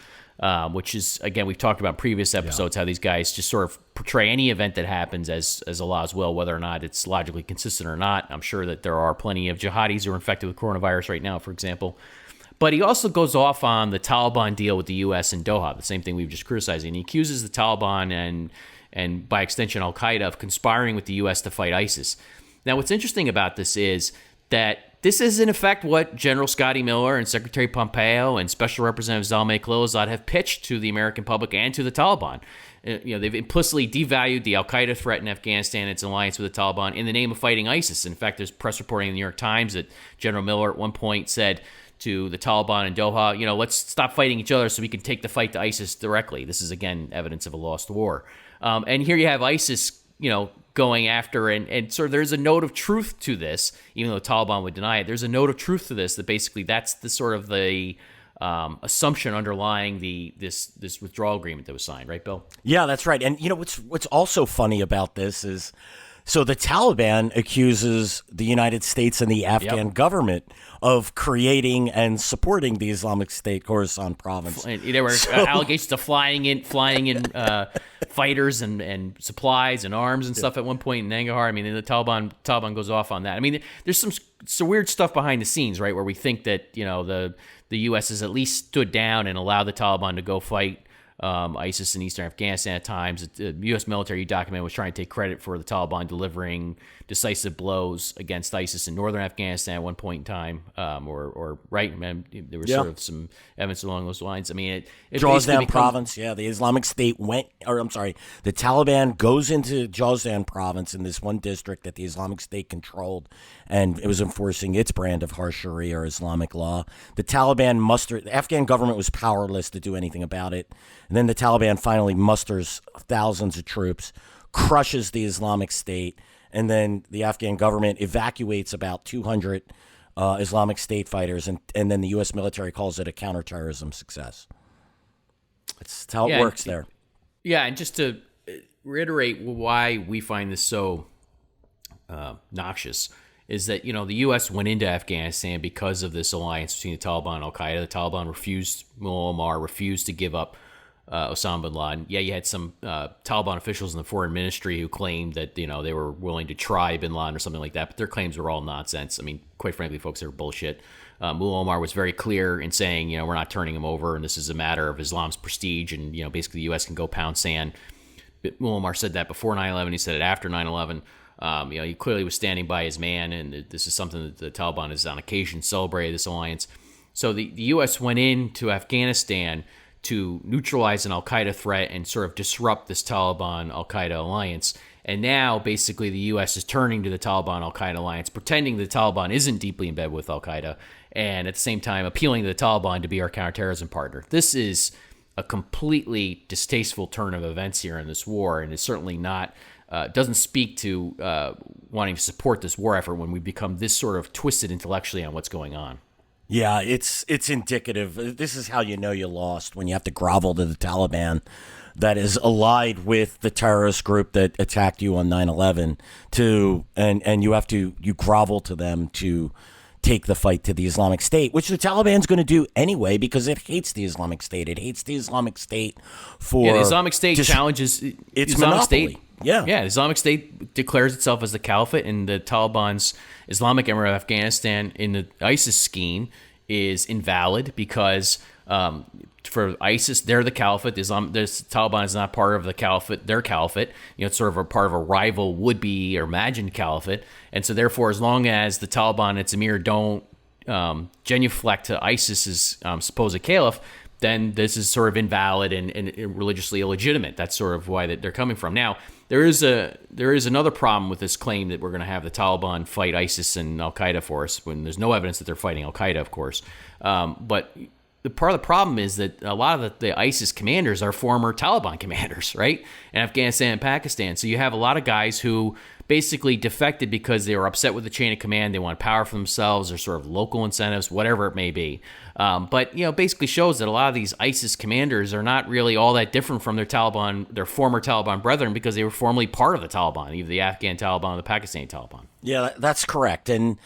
which is, again, we've talked about in previous episodes, how these guys just sort of portray any event that happens as Allah's will, whether or not it's logically consistent or not. I'm sure that there are plenty of jihadis who are infected with coronavirus right now, for example. But he also goes off on the Taliban deal with the U.S. in Doha, the same thing we've just criticized. And he accuses the Taliban and by extension al-Qaeda of conspiring with the U.S. to fight ISIS. Now, what's interesting about this is that this is, in effect, what General Scotty Miller and Secretary Pompeo and Special Representative Zalmay Khalilzad have pitched to the American public and to the Taliban. You know, they've implicitly devalued the al-Qaeda threat in Afghanistan and its alliance with the Taliban in the name of fighting ISIS. In fact, there's press reporting in the New York Times that General Miller at one point said to the Taliban in Doha, you know, let's stop fighting each other so we can take the fight to ISIS directly. This is, again, evidence of a lost war. And here you have ISIS, you know, going after, and sort of there's a note of truth to this, even though the Taliban would deny it. There's a note of truth to this, that basically that's the sort of the assumption underlying this withdrawal agreement that was signed, right, Bill? Yeah, that's right. And you know what's also funny about this is, so the Taliban accuses the United States and the Afghan government of creating and supporting the Islamic State Khorasan province. There were allegations of flying in fighters and supplies and arms and stuff at one point in Nangarhar. I mean, the Taliban goes off on that. I mean, there's some weird stuff behind the scenes, right, where we think that, you know, the U.S. has at least stood down and allowed the Taliban to go fight ISIS in eastern Afghanistan at times. The U.S. military document was trying to take credit for the Taliban delivering decisive blows against ISIS in northern Afghanistan at one point in time, or right? Man, there was sort of some evidence along those lines. I mean, it Joscelyn province, the Islamic State the Taliban goes into Joscelyn province in this one district that the Islamic State controlled, and it was enforcing its brand of harsh Sharia or Islamic law. The the Afghan government was powerless to do anything about it. And then the Taliban finally musters thousands of troops, crushes the Islamic State, and then the Afghan government evacuates about 200 Islamic State fighters, and then the U.S. military calls it a counterterrorism success. That's how it works there. Yeah, and just to reiterate why we find this so noxious is that, the U.S. went into Afghanistan because of this alliance between the Taliban and al-Qaeda. The Taliban Mullah Omar refused to give up Osama bin Laden. Yeah, you had some Taliban officials in the foreign ministry who claimed that, they were willing to try bin Laden or something like that, but their claims were all nonsense. I mean, quite frankly, folks, they were bullshit. Mullah Omar was very clear in saying, we're not turning him over, and this is a matter of Islam's prestige, and, basically the U.S. can go pound sand. But Mullah Omar said that before 9/11. He said it after 9/11. He clearly was standing by his man, and this is something that the Taliban has on occasion celebrated, this alliance. So the U.S. went into Afghanistan to neutralize an al-Qaeda threat and sort of disrupt this Taliban-al-Qaeda alliance. And now, basically, the U.S. is turning to the Taliban-al-Qaeda alliance, pretending the Taliban isn't deeply embedded with al-Qaeda, and at the same time appealing to the Taliban to be our counterterrorism partner. This is a completely distasteful turn of events here in this war, and it's certainly not doesn't speak to wanting to support this war effort when we become this sort of twisted intellectually on what's going on. Yeah, it's indicative. This is how you know you lost, when you have to grovel to the Taliban that is allied with the terrorist group that attacked you on 9/11 and you grovel to them to take the fight to the Islamic State, which the Taliban's going to do anyway because it hates the Islamic State. It hates the Islamic State for the Islamic State challenges its Islamic monopoly. State. Yeah, the Islamic State declares itself as the caliphate, and the Taliban's Islamic Emirate of Afghanistan in the ISIS scheme is invalid because for ISIS, they're the caliphate. The Taliban is not part of the caliphate, their caliphate. It's sort of a part of a rival would-be or imagined caliphate. And so therefore, as long as the Taliban and its emir don't genuflect to ISIS's supposed caliph, then this is sort of invalid and religiously illegitimate. That's sort of why they're coming from. Now, there is another problem with this claim that we're going to have the Taliban fight ISIS and al-Qaeda for us, when there's no evidence that they're fighting al-Qaeda, of course. But the part of the problem is that a lot of the ISIS commanders are former Taliban commanders, right? In Afghanistan and Pakistan. So you have a lot of guys who basically defected because they were upset with the chain of command. They want power for themselves or sort of local incentives, whatever it may be. But basically shows that a lot of these ISIS commanders are not really all that different from their former Taliban brethren, because they were formerly part of the Taliban, either the Afghan Taliban or the Pakistani Taliban. Yeah, that's correct. And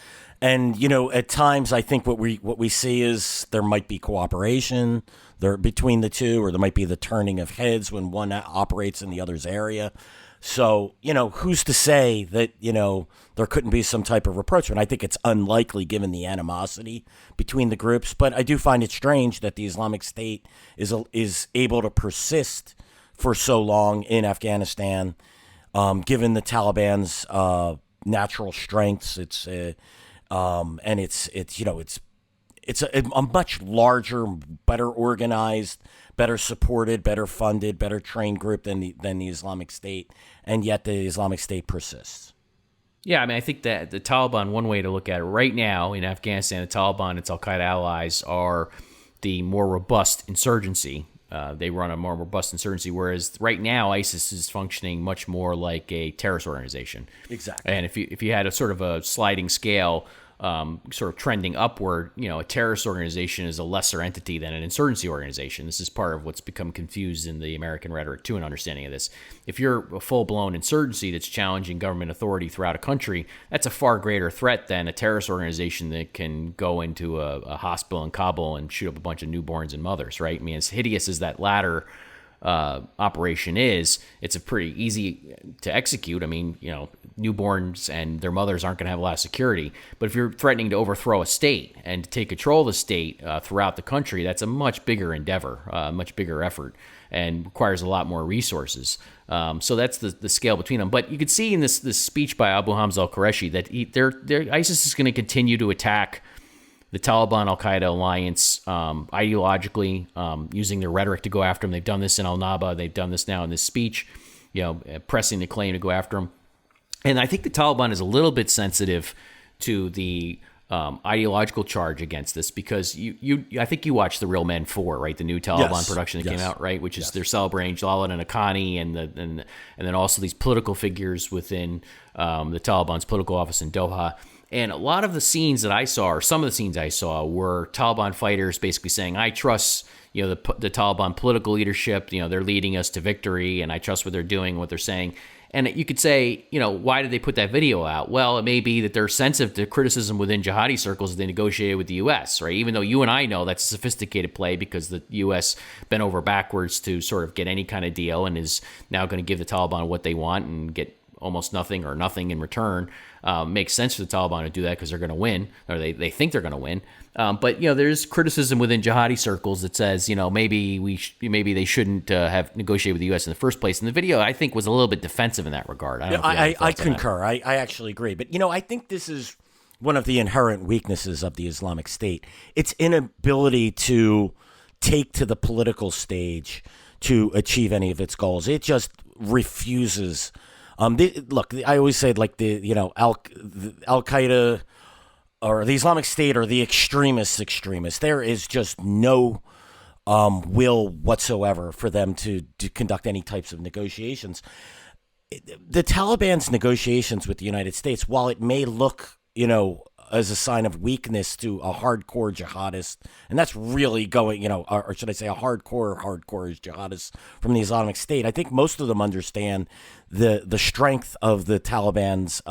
at times I think what we see is there might be cooperation there between the two, or there might be the turning of heads when one operates in the other's area. So, who's to say that, there couldn't be some type of rapprochement? I think it's unlikely given the animosity between the groups, but I do find it strange that the Islamic State is able to persist for so long in Afghanistan, given the Taliban's natural strengths. It's a much larger, better organized, better supported, better funded, better trained group than the Islamic State, and yet the Islamic State persists. Yeah, I mean, I think that the Taliban, one way to look at it right now in Afghanistan, the Taliban and its al-Qaeda allies are the more robust insurgency. They run a more robust insurgency, whereas right now ISIS is functioning much more like a terrorist organization. Exactly. And if you had a sort of a sliding scale, sort of trending upward, a terrorist organization is a lesser entity than an insurgency organization. This is part of what's become confused in the American rhetoric too, an understanding of this. If you're a full-blown insurgency that's challenging government authority throughout a country, that's a far greater threat than a terrorist organization that can go into a hospital in Kabul and shoot up a bunch of newborns and mothers, right? I mean, as hideous as that latter operation is, it's a pretty easy to execute. I mean, newborns and their mothers aren't going to have a lot of security. But if you're threatening to overthrow a state and to take control of the state throughout the country, that's a much bigger endeavor, a much bigger effort, and requires a lot more resources. So that's the scale between them. But you could see in this speech by Abu Hamza al-Qurashi that ISIS is going to continue to attack the Taliban al-Qaeda alliance ideologically, using their rhetoric to go after them. They've done this in al-Naba. They've done this now in this speech, pressing the claim to go after them. And I think the Taliban is a little bit sensitive to the ideological charge against this, because I think you watched The Real Men 4, right? The new Taliban production that came out, right? Which is they're celebrating Jalal and Haqqani and then also these political figures within the Taliban's political office in Doha. And a lot of the scenes that I saw, or some of the scenes I saw, were Taliban fighters basically saying, I trust, the Taliban political leadership, they're leading us to victory, and I trust what they're doing, what they're saying. And you could say, why did they put that video out? Well, it may be that they're sensitive to criticism within jihadi circles as they negotiated with the U.S., right? Even though you and I know that's a sophisticated play because the U.S. bent over backwards to sort of get any kind of deal and is now going to give the Taliban what they want and get almost nothing or nothing in return. Makes sense for the Taliban to do that because they're going to win, or they think they're going to win. But there's criticism within jihadi circles that says maybe they shouldn't have negotiated with the U.S. in the first place. And the video I think was a little bit defensive in that regard. I concur. I actually agree. But I think this is one of the inherent weaknesses of the Islamic State. Its inability to take to the political stage to achieve any of its goals. It just refuses. Look, I always say like Al Qaeda or the Islamic State or the extremists. There is just no will whatsoever for them to conduct any types of negotiations. The Taliban's negotiations with the United States, while it may look, as a sign of weakness to a hardcore jihadist, and that's really going, or should I say a hardcore jihadist from the Islamic State. I think most of them understand the strength of the Taliban's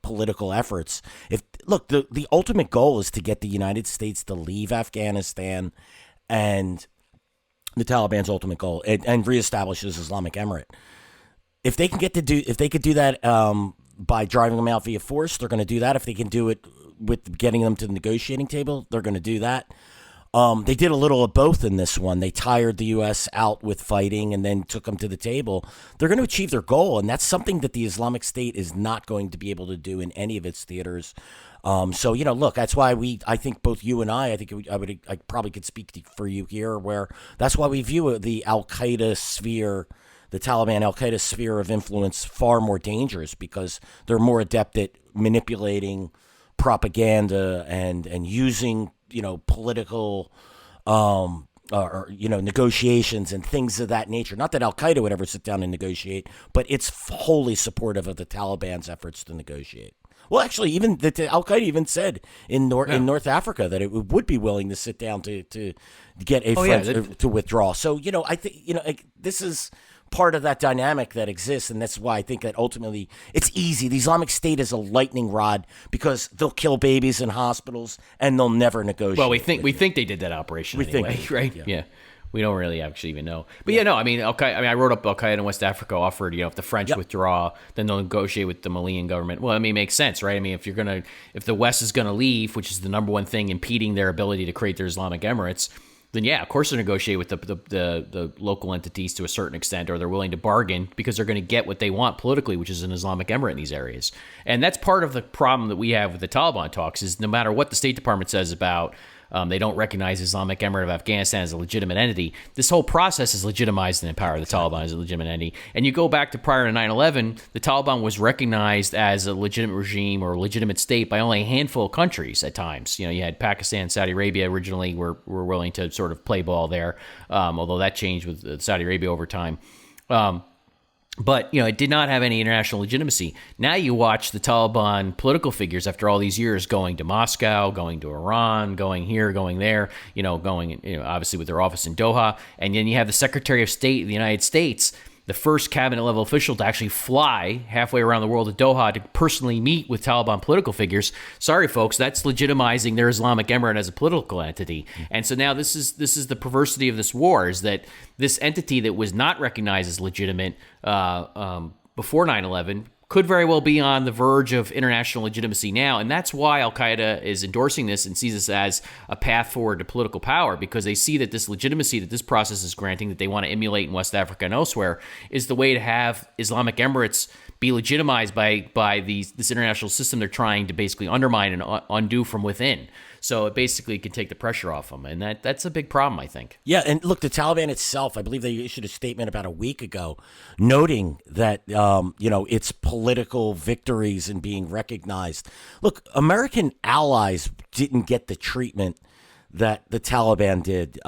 political efforts. The ultimate goal is to get the United States to leave Afghanistan, and the Taliban's ultimate goal and reestablishes Islamic Emirate. If they could do that by driving them out via force, they're going to do that. If they can do it with getting them to the negotiating table, they're going to do that. They did a little of both in this one. They tired the U.S. out with fighting and then took them to the table. They're going to achieve their goal, and that's something that the Islamic State is not going to be able to do in any of its theaters. Look, that's why I think both you and I probably could speak for you here, where that's why we view the Al-Qaeda sphere, the Taliban Al-Qaeda sphere of influence far more dangerous because they're more adept at manipulating propaganda and using political negotiations and things of that nature. Not that Al-Qaeda would ever sit down and negotiate, but it's wholly supportive of the Taliban's efforts to negotiate. Well, actually, even Al-Qaeda even said in North Africa that it would be willing to sit down to get to withdraw. So I think this is part of that dynamic that exists, and that's why I think that ultimately it's easy. The Islamic State is a lightning rod because they'll kill babies in hospitals and they'll never negotiate. Well, we think they did that operation anyway, right? Yeah. We don't really actually even know. But Al-Qaeda, I wrote up Al-Qaeda in West Africa offered, if the French withdraw, then they'll negotiate with the Malian government. Well, it makes sense, right? If the West is going to leave, which is the number one thing impeding their ability to create their Islamic Emirates, then of course they're negotiate with the local entities to a certain extent, or they're willing to bargain because they're going to get what they want politically, which is an Islamic Emirate in these areas. And that's part of the problem that we have with the Taliban talks is no matter what the State Department says about they don't recognize Islamic Emirate of Afghanistan as a legitimate entity. This whole process is legitimized and empowered the Taliban as a legitimate entity. And you go back to prior to 9/11, the Taliban was recognized as a legitimate regime or a legitimate state by only a handful of countries at times. You had Pakistan, Saudi Arabia originally were willing to sort of play ball there, although that changed with Saudi Arabia over time. But, it did not have any international legitimacy. Now you watch the Taliban political figures after all these years going to Moscow, going to Iran, going here, going there, going, obviously with their office in Doha. And then you have the Secretary of State of the United States, the first cabinet level official to actually fly halfway around the world to Doha to personally meet with Taliban political figures. Sorry, folks, that's legitimizing their Islamic Emirate as a political entity. And so now this is the perversity of this war, is that this entity that was not recognized as legitimate before 9/11 could very well be on the verge of international legitimacy now. And that's why Al-Qaeda is endorsing this and sees this as a path forward to political power, because they see that this legitimacy that this process is granting, that they want to emulate in West Africa and elsewhere, is the way to have Islamic Emirates be legitimized by this international system they're trying to basically undermine and undo from within. So it basically can take the pressure off them, and that's a big problem, I think. Yeah, and look, the Taliban itself, I believe they issued a statement about a week ago noting that, its political victories and being recognized. Look, American allies didn't get the treatment that the Taliban did.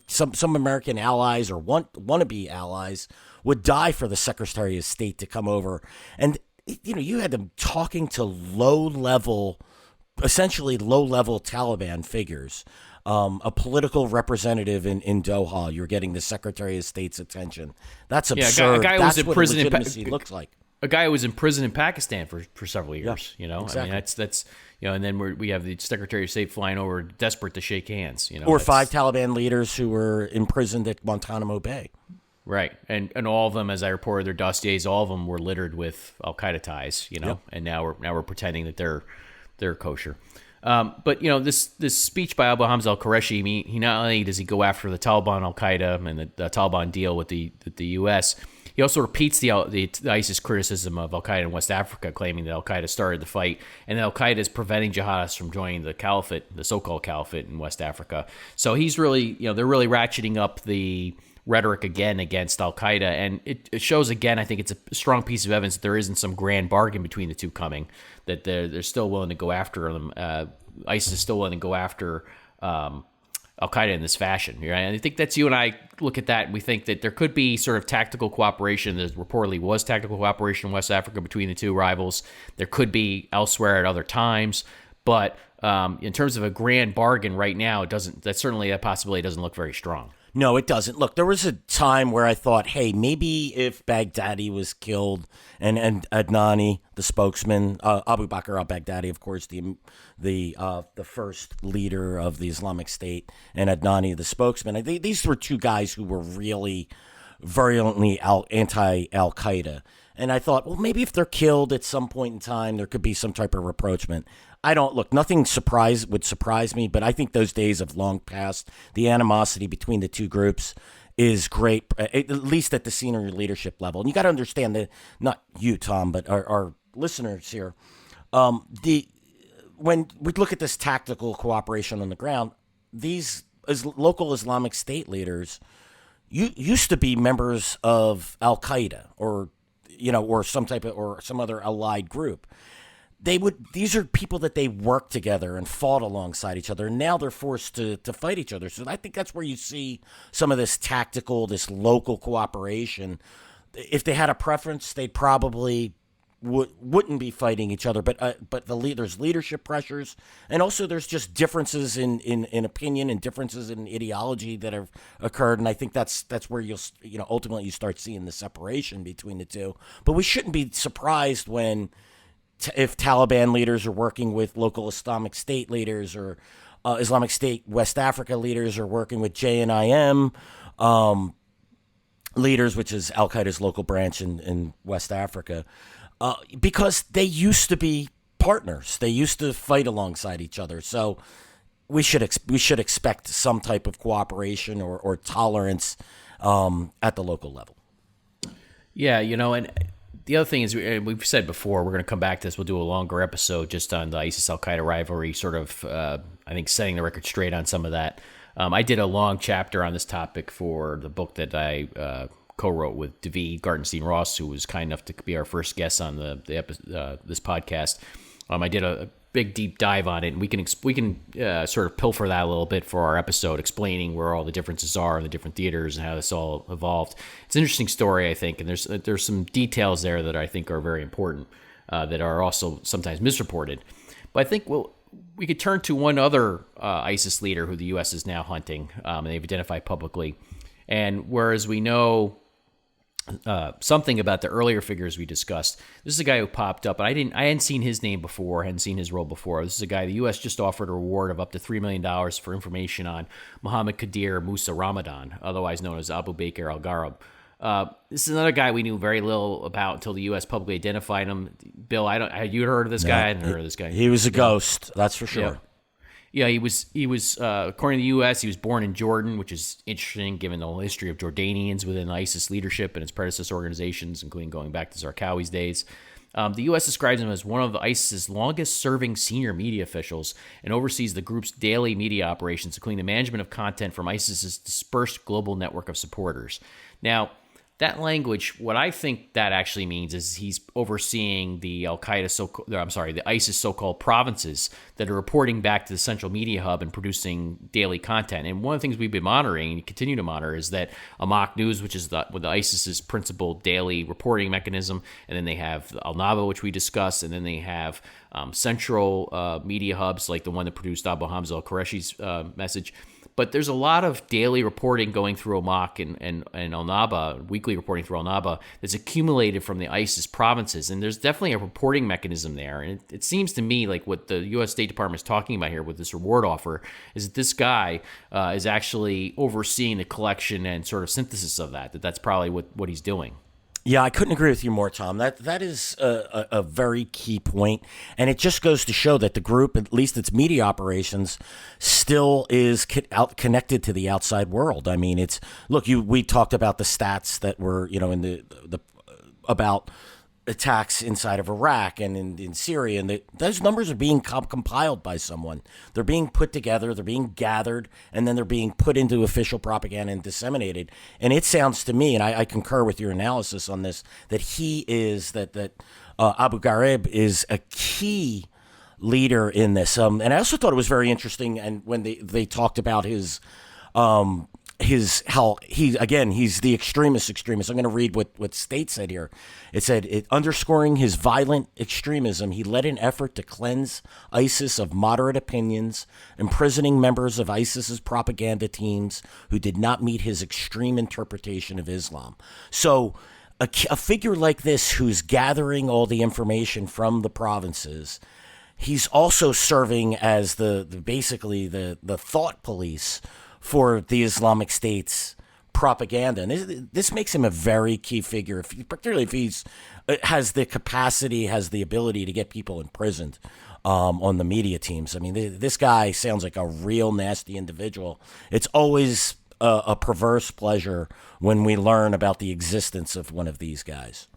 Some American allies or wannabe allies would die for the Secretary of State to come over. And, you had them talking to essentially low-level Taliban figures. a political representative in Doha. You're getting the Secretary of State's attention. That's absurd. A guy who That's was in what prison legitimacy looks like. A guy who was in prison in Pakistan for several years. Yeah, you know, exactly. I mean that's and then we have the Secretary of State flying over, desperate to shake hands. Or 5 Taliban leaders who were imprisoned at Guantanamo Bay. Right, and all of them, as I reported their dossiers, all of them were littered with Al Qaeda ties. And now we're pretending that they're kosher. But this speech by Abu Hamza al-Qurashi, he not only does he go after the Taliban, Al Qaeda, and the Taliban deal with the U.S., he also repeats the ISIS criticism of Al Qaeda in West Africa, claiming that Al Qaeda started the fight and that Al Qaeda is preventing jihadists from joining the caliphate, the so-called caliphate in West Africa. So he's really, they're really ratcheting up the rhetoric again against Al Qaeda, and it shows again. I think it's a strong piece of evidence that there isn't some grand bargain between the two coming. That they're still willing to go after them. ISIS is still willing to go after Al Qaeda in this fashion. Right? And I think that's you and I look at that and we think that there could be sort of tactical cooperation. There reportedly was tactical cooperation in West Africa between the two rivals. There could be elsewhere at other times, but in terms of a grand bargain right now, it doesn't. That certainly a possibility doesn't look very strong. No, it doesn't. Look, there was a time where I thought, hey, maybe if Baghdadi was killed and Adnani, the spokesman, Abu Bakr al-Baghdadi, of course, the first leader of the Islamic State, and Adnani, the spokesman, these were two guys who were really virulently anti-Al-Qaeda. And I thought, well, maybe if they're killed at some point in time, there could be some type of rapprochement. Nothing would surprise me, but I think those days have long passed. The animosity between the two groups is great, at least at the senior leadership level. And you got to understand that, not you, Tom, but our listeners here, when we look at this tactical cooperation on the ground, these local Islamic State leaders used to be members of Al-Qaeda or some other allied group. These are people that they worked together and fought alongside each other, and now they're forced to fight each other. So I think that's where you see some of this this local cooperation. If they had a preference, they probably wouldn't be fighting each other. But there's leadership pressures, and also there's just differences in opinion and differences in ideology that have occurred. And I think that's where ultimately you start seeing the separation between the two. But we shouldn't be surprised if Taliban leaders are working with local Islamic State leaders, or Islamic State West Africa leaders are working with JNIM leaders, which is Al-Qaeda's local branch in West Africa, because they used to be partners. They used to fight alongside each other. So we should expect some type of cooperation or tolerance at the local level. Yeah, and the other thing is, we've said before, we're going to come back to this. We'll do a longer episode just on the ISIS-Al-Qaeda rivalry, sort of, I think, setting the record straight on some of that. I did a long chapter on this topic for the book that I co-wrote with David Gartenstein-Ross, who was kind enough to be our first guest on this podcast. I did a big deep dive on it, and we can sort of pilfer that a little bit for our episode, explaining where all the differences are in the different theaters and how this all evolved. It's an interesting story, I think, and there's some details there that I think are very important that are also sometimes misreported. But I think we could turn to one other ISIS leader who the U.S. is now hunting, and they've identified publicly. And whereas we know something about the earlier figures we discussed, this is a guy who popped up, and I hadn't seen his name before, hadn't seen his role before. This is a guy the U.S. just offered a reward of up to $3 million for information on Muhammad Qadir Musa Ramadan, otherwise known as Abu Bakr al-Gharib. This is another guy we knew very little about until the U.S. publicly identified him. Bill, had you heard of this guy? I hadn't heard of this guy. He was a ghost, that's for sure. Yeah, he was according to the U.S., he was born in Jordan, which is interesting given the whole history of Jordanians within ISIS leadership and its predecessor organizations, including going back to Zarqawi's days. The U.S. describes him as one of ISIS's longest-serving senior media officials and oversees the group's daily media operations, including the management of content from ISIS's dispersed global network of supporters. Now, that language, what I think that actually means is he's overseeing the the ISIS so-called provinces that are reporting back to the central media hub and producing daily content. And one of the things we've been monitoring and continue to monitor is that Amaq News, which is the ISIS's principal daily reporting mechanism, and then they have Al-Naba, which we discussed, and then they have central media hubs like the one that produced Abu Hamza al-Qurashi's message. But there's a lot of daily reporting going through Amaq and Al-Naba, weekly reporting through Al-Naba, that's accumulated from the ISIS provinces. And there's definitely a reporting mechanism there. And it seems to me like what the U.S. State Department is talking about here with this reward offer is that this guy is actually overseeing the collection and sort of synthesis of that's probably what he's doing. Yeah, I couldn't agree with you more, Tom. That is a very key point, and it just goes to show that the group, at least its media operations, still is connected to the outside world. I mean, we talked about the stats that were in the about attacks inside of Iraq and in Syria, and those numbers are being compiled by someone. They're being put together, they're being gathered, and then they're being put into official propaganda and disseminated. And it sounds to me, and I concur with your analysis on this, that Abu Ghraib is a key leader in this. And I also thought it was very interesting, and when they talked about he's the extremist. I'm going to read what State said here. It said, underscoring his violent extremism, he led an effort to cleanse ISIS of moderate opinions, imprisoning members of ISIS's propaganda teams who did not meet his extreme interpretation of Islam. So a figure like this who's gathering all the information from the provinces, he's also serving as basically the thought police for the Islamic State's propaganda. And this makes him a very key figure, particularly if he's has the capacity, has the ability to get people imprisoned on the media teams. I mean, this guy sounds like a real nasty individual. It's always a perverse pleasure when we learn about the existence of one of these guys.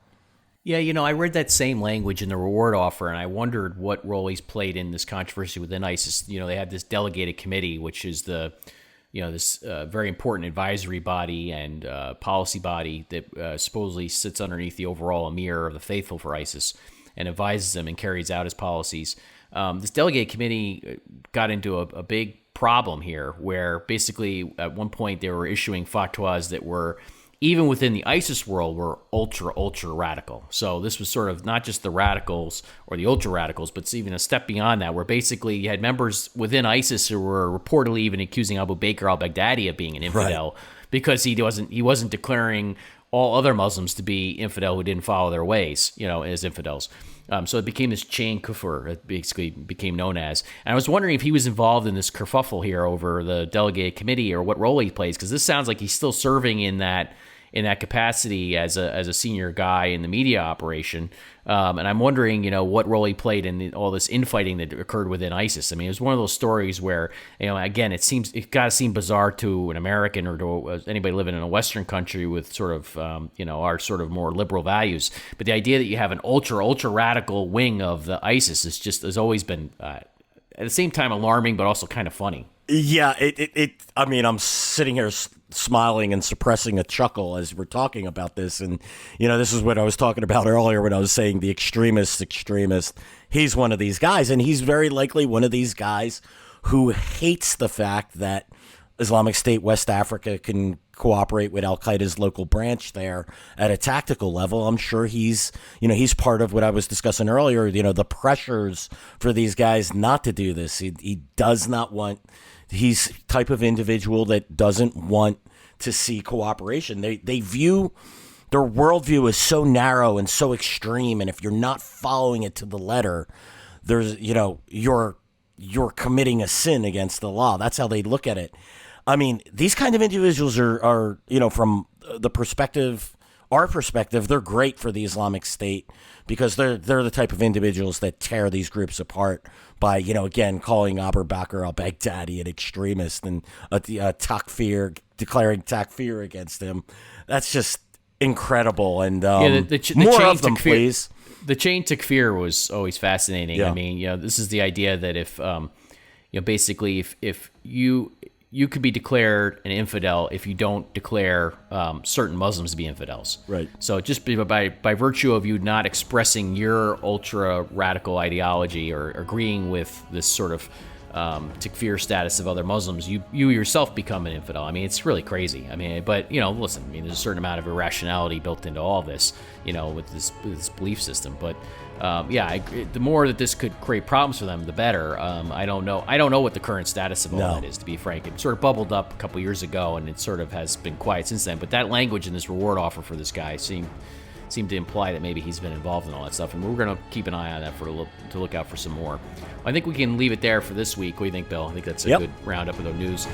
Yeah, I read that same language in the reward offer, and I wondered what role he's played in this controversy within ISIS. They had this delegated committee, which is this very important advisory body and policy body that supposedly sits underneath the overall emir of the faithful for ISIS and advises them and carries out his policies. This delegated committee got into a big problem here where basically at one point they were issuing fatwas that were, even within the ISIS world, were ultra radical. So this was sort of not just the radicals or the ultra radicals, but it's even a step beyond that, where basically you had members within ISIS who were reportedly even accusing Abu Bakr al-Baghdadi of being an infidel, because he wasn't declaring all other Muslims to be infidel who didn't follow their ways, as infidels. So it became this chain kufr, it basically became known as. And I was wondering if he was involved in this kerfuffle here over the delegated committee, or what role he plays, because this sounds like he's still serving in that capacity as a senior guy in the media operation. And I'm wondering, what role he played in all this infighting that occurred within ISIS. I mean, it was one of those stories where, again, it got to seem bizarre to an American or to anybody living in a Western country with sort of, our sort of more liberal values. But the idea that you have an ultra radical wing of the ISIS has always been, at the same time, alarming, but also kind of funny. Yeah, I mean, I'm sitting here smiling and suppressing a chuckle as we're talking about this. And, this is what I was talking about earlier when I was saying the extremist. He's one of these guys, and he's very likely one of these guys who hates the fact that Islamic State West Africa can cooperate with Al-Qaeda's local branch there at a tactical level. I'm sure he's part of what I was discussing earlier, the pressures for these guys not to do this. He does not want, he's the type of individual that doesn't want to see cooperation. They view, their worldview is so narrow and so extreme, and if you're not following it to the letter, there's, you're committing a sin against the law. That's how they look at it. I mean, these kind of individuals are from the perspective, our perspective, they're great for the Islamic State, because they're the type of individuals that tear these groups apart by, again, calling Abu Bakr al-Baghdadi an extremist and declaring takfir against him. That's just incredible. And the more of them, please. The chain takfir was always fascinating. Yeah. I mean, this is the idea that if, basically if you you could be declared an infidel if you don't declare certain Muslims to be infidels. Right. So just by virtue of you not expressing your ultra radical ideology or agreeing with this sort of takfir status of other Muslims, you yourself become an infidel. I mean, it's really crazy. I mean, but listen. I mean, there's a certain amount of irrationality built into all this, with this belief system. But the more that this could create problems for them, the better. I don't know what the current status of all that is, to be frank. It sort of bubbled up a couple years ago, and it sort of has been quiet since then. But that language in this reward offer for this guy seemed to imply that maybe he's been involved in all that stuff, and we're going to keep an eye on that to look out for some more. I think we can leave it there for this week. What do you think, Bill? I think that's a good roundup of the news.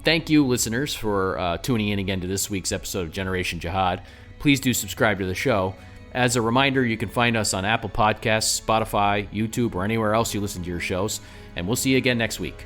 Thank you, listeners, for tuning in again to this week's episode of Generation Jihad. Please do subscribe to the show. As a reminder, you can find us on Apple Podcasts, Spotify, YouTube, or anywhere else you listen to your shows, and we'll see you again next week.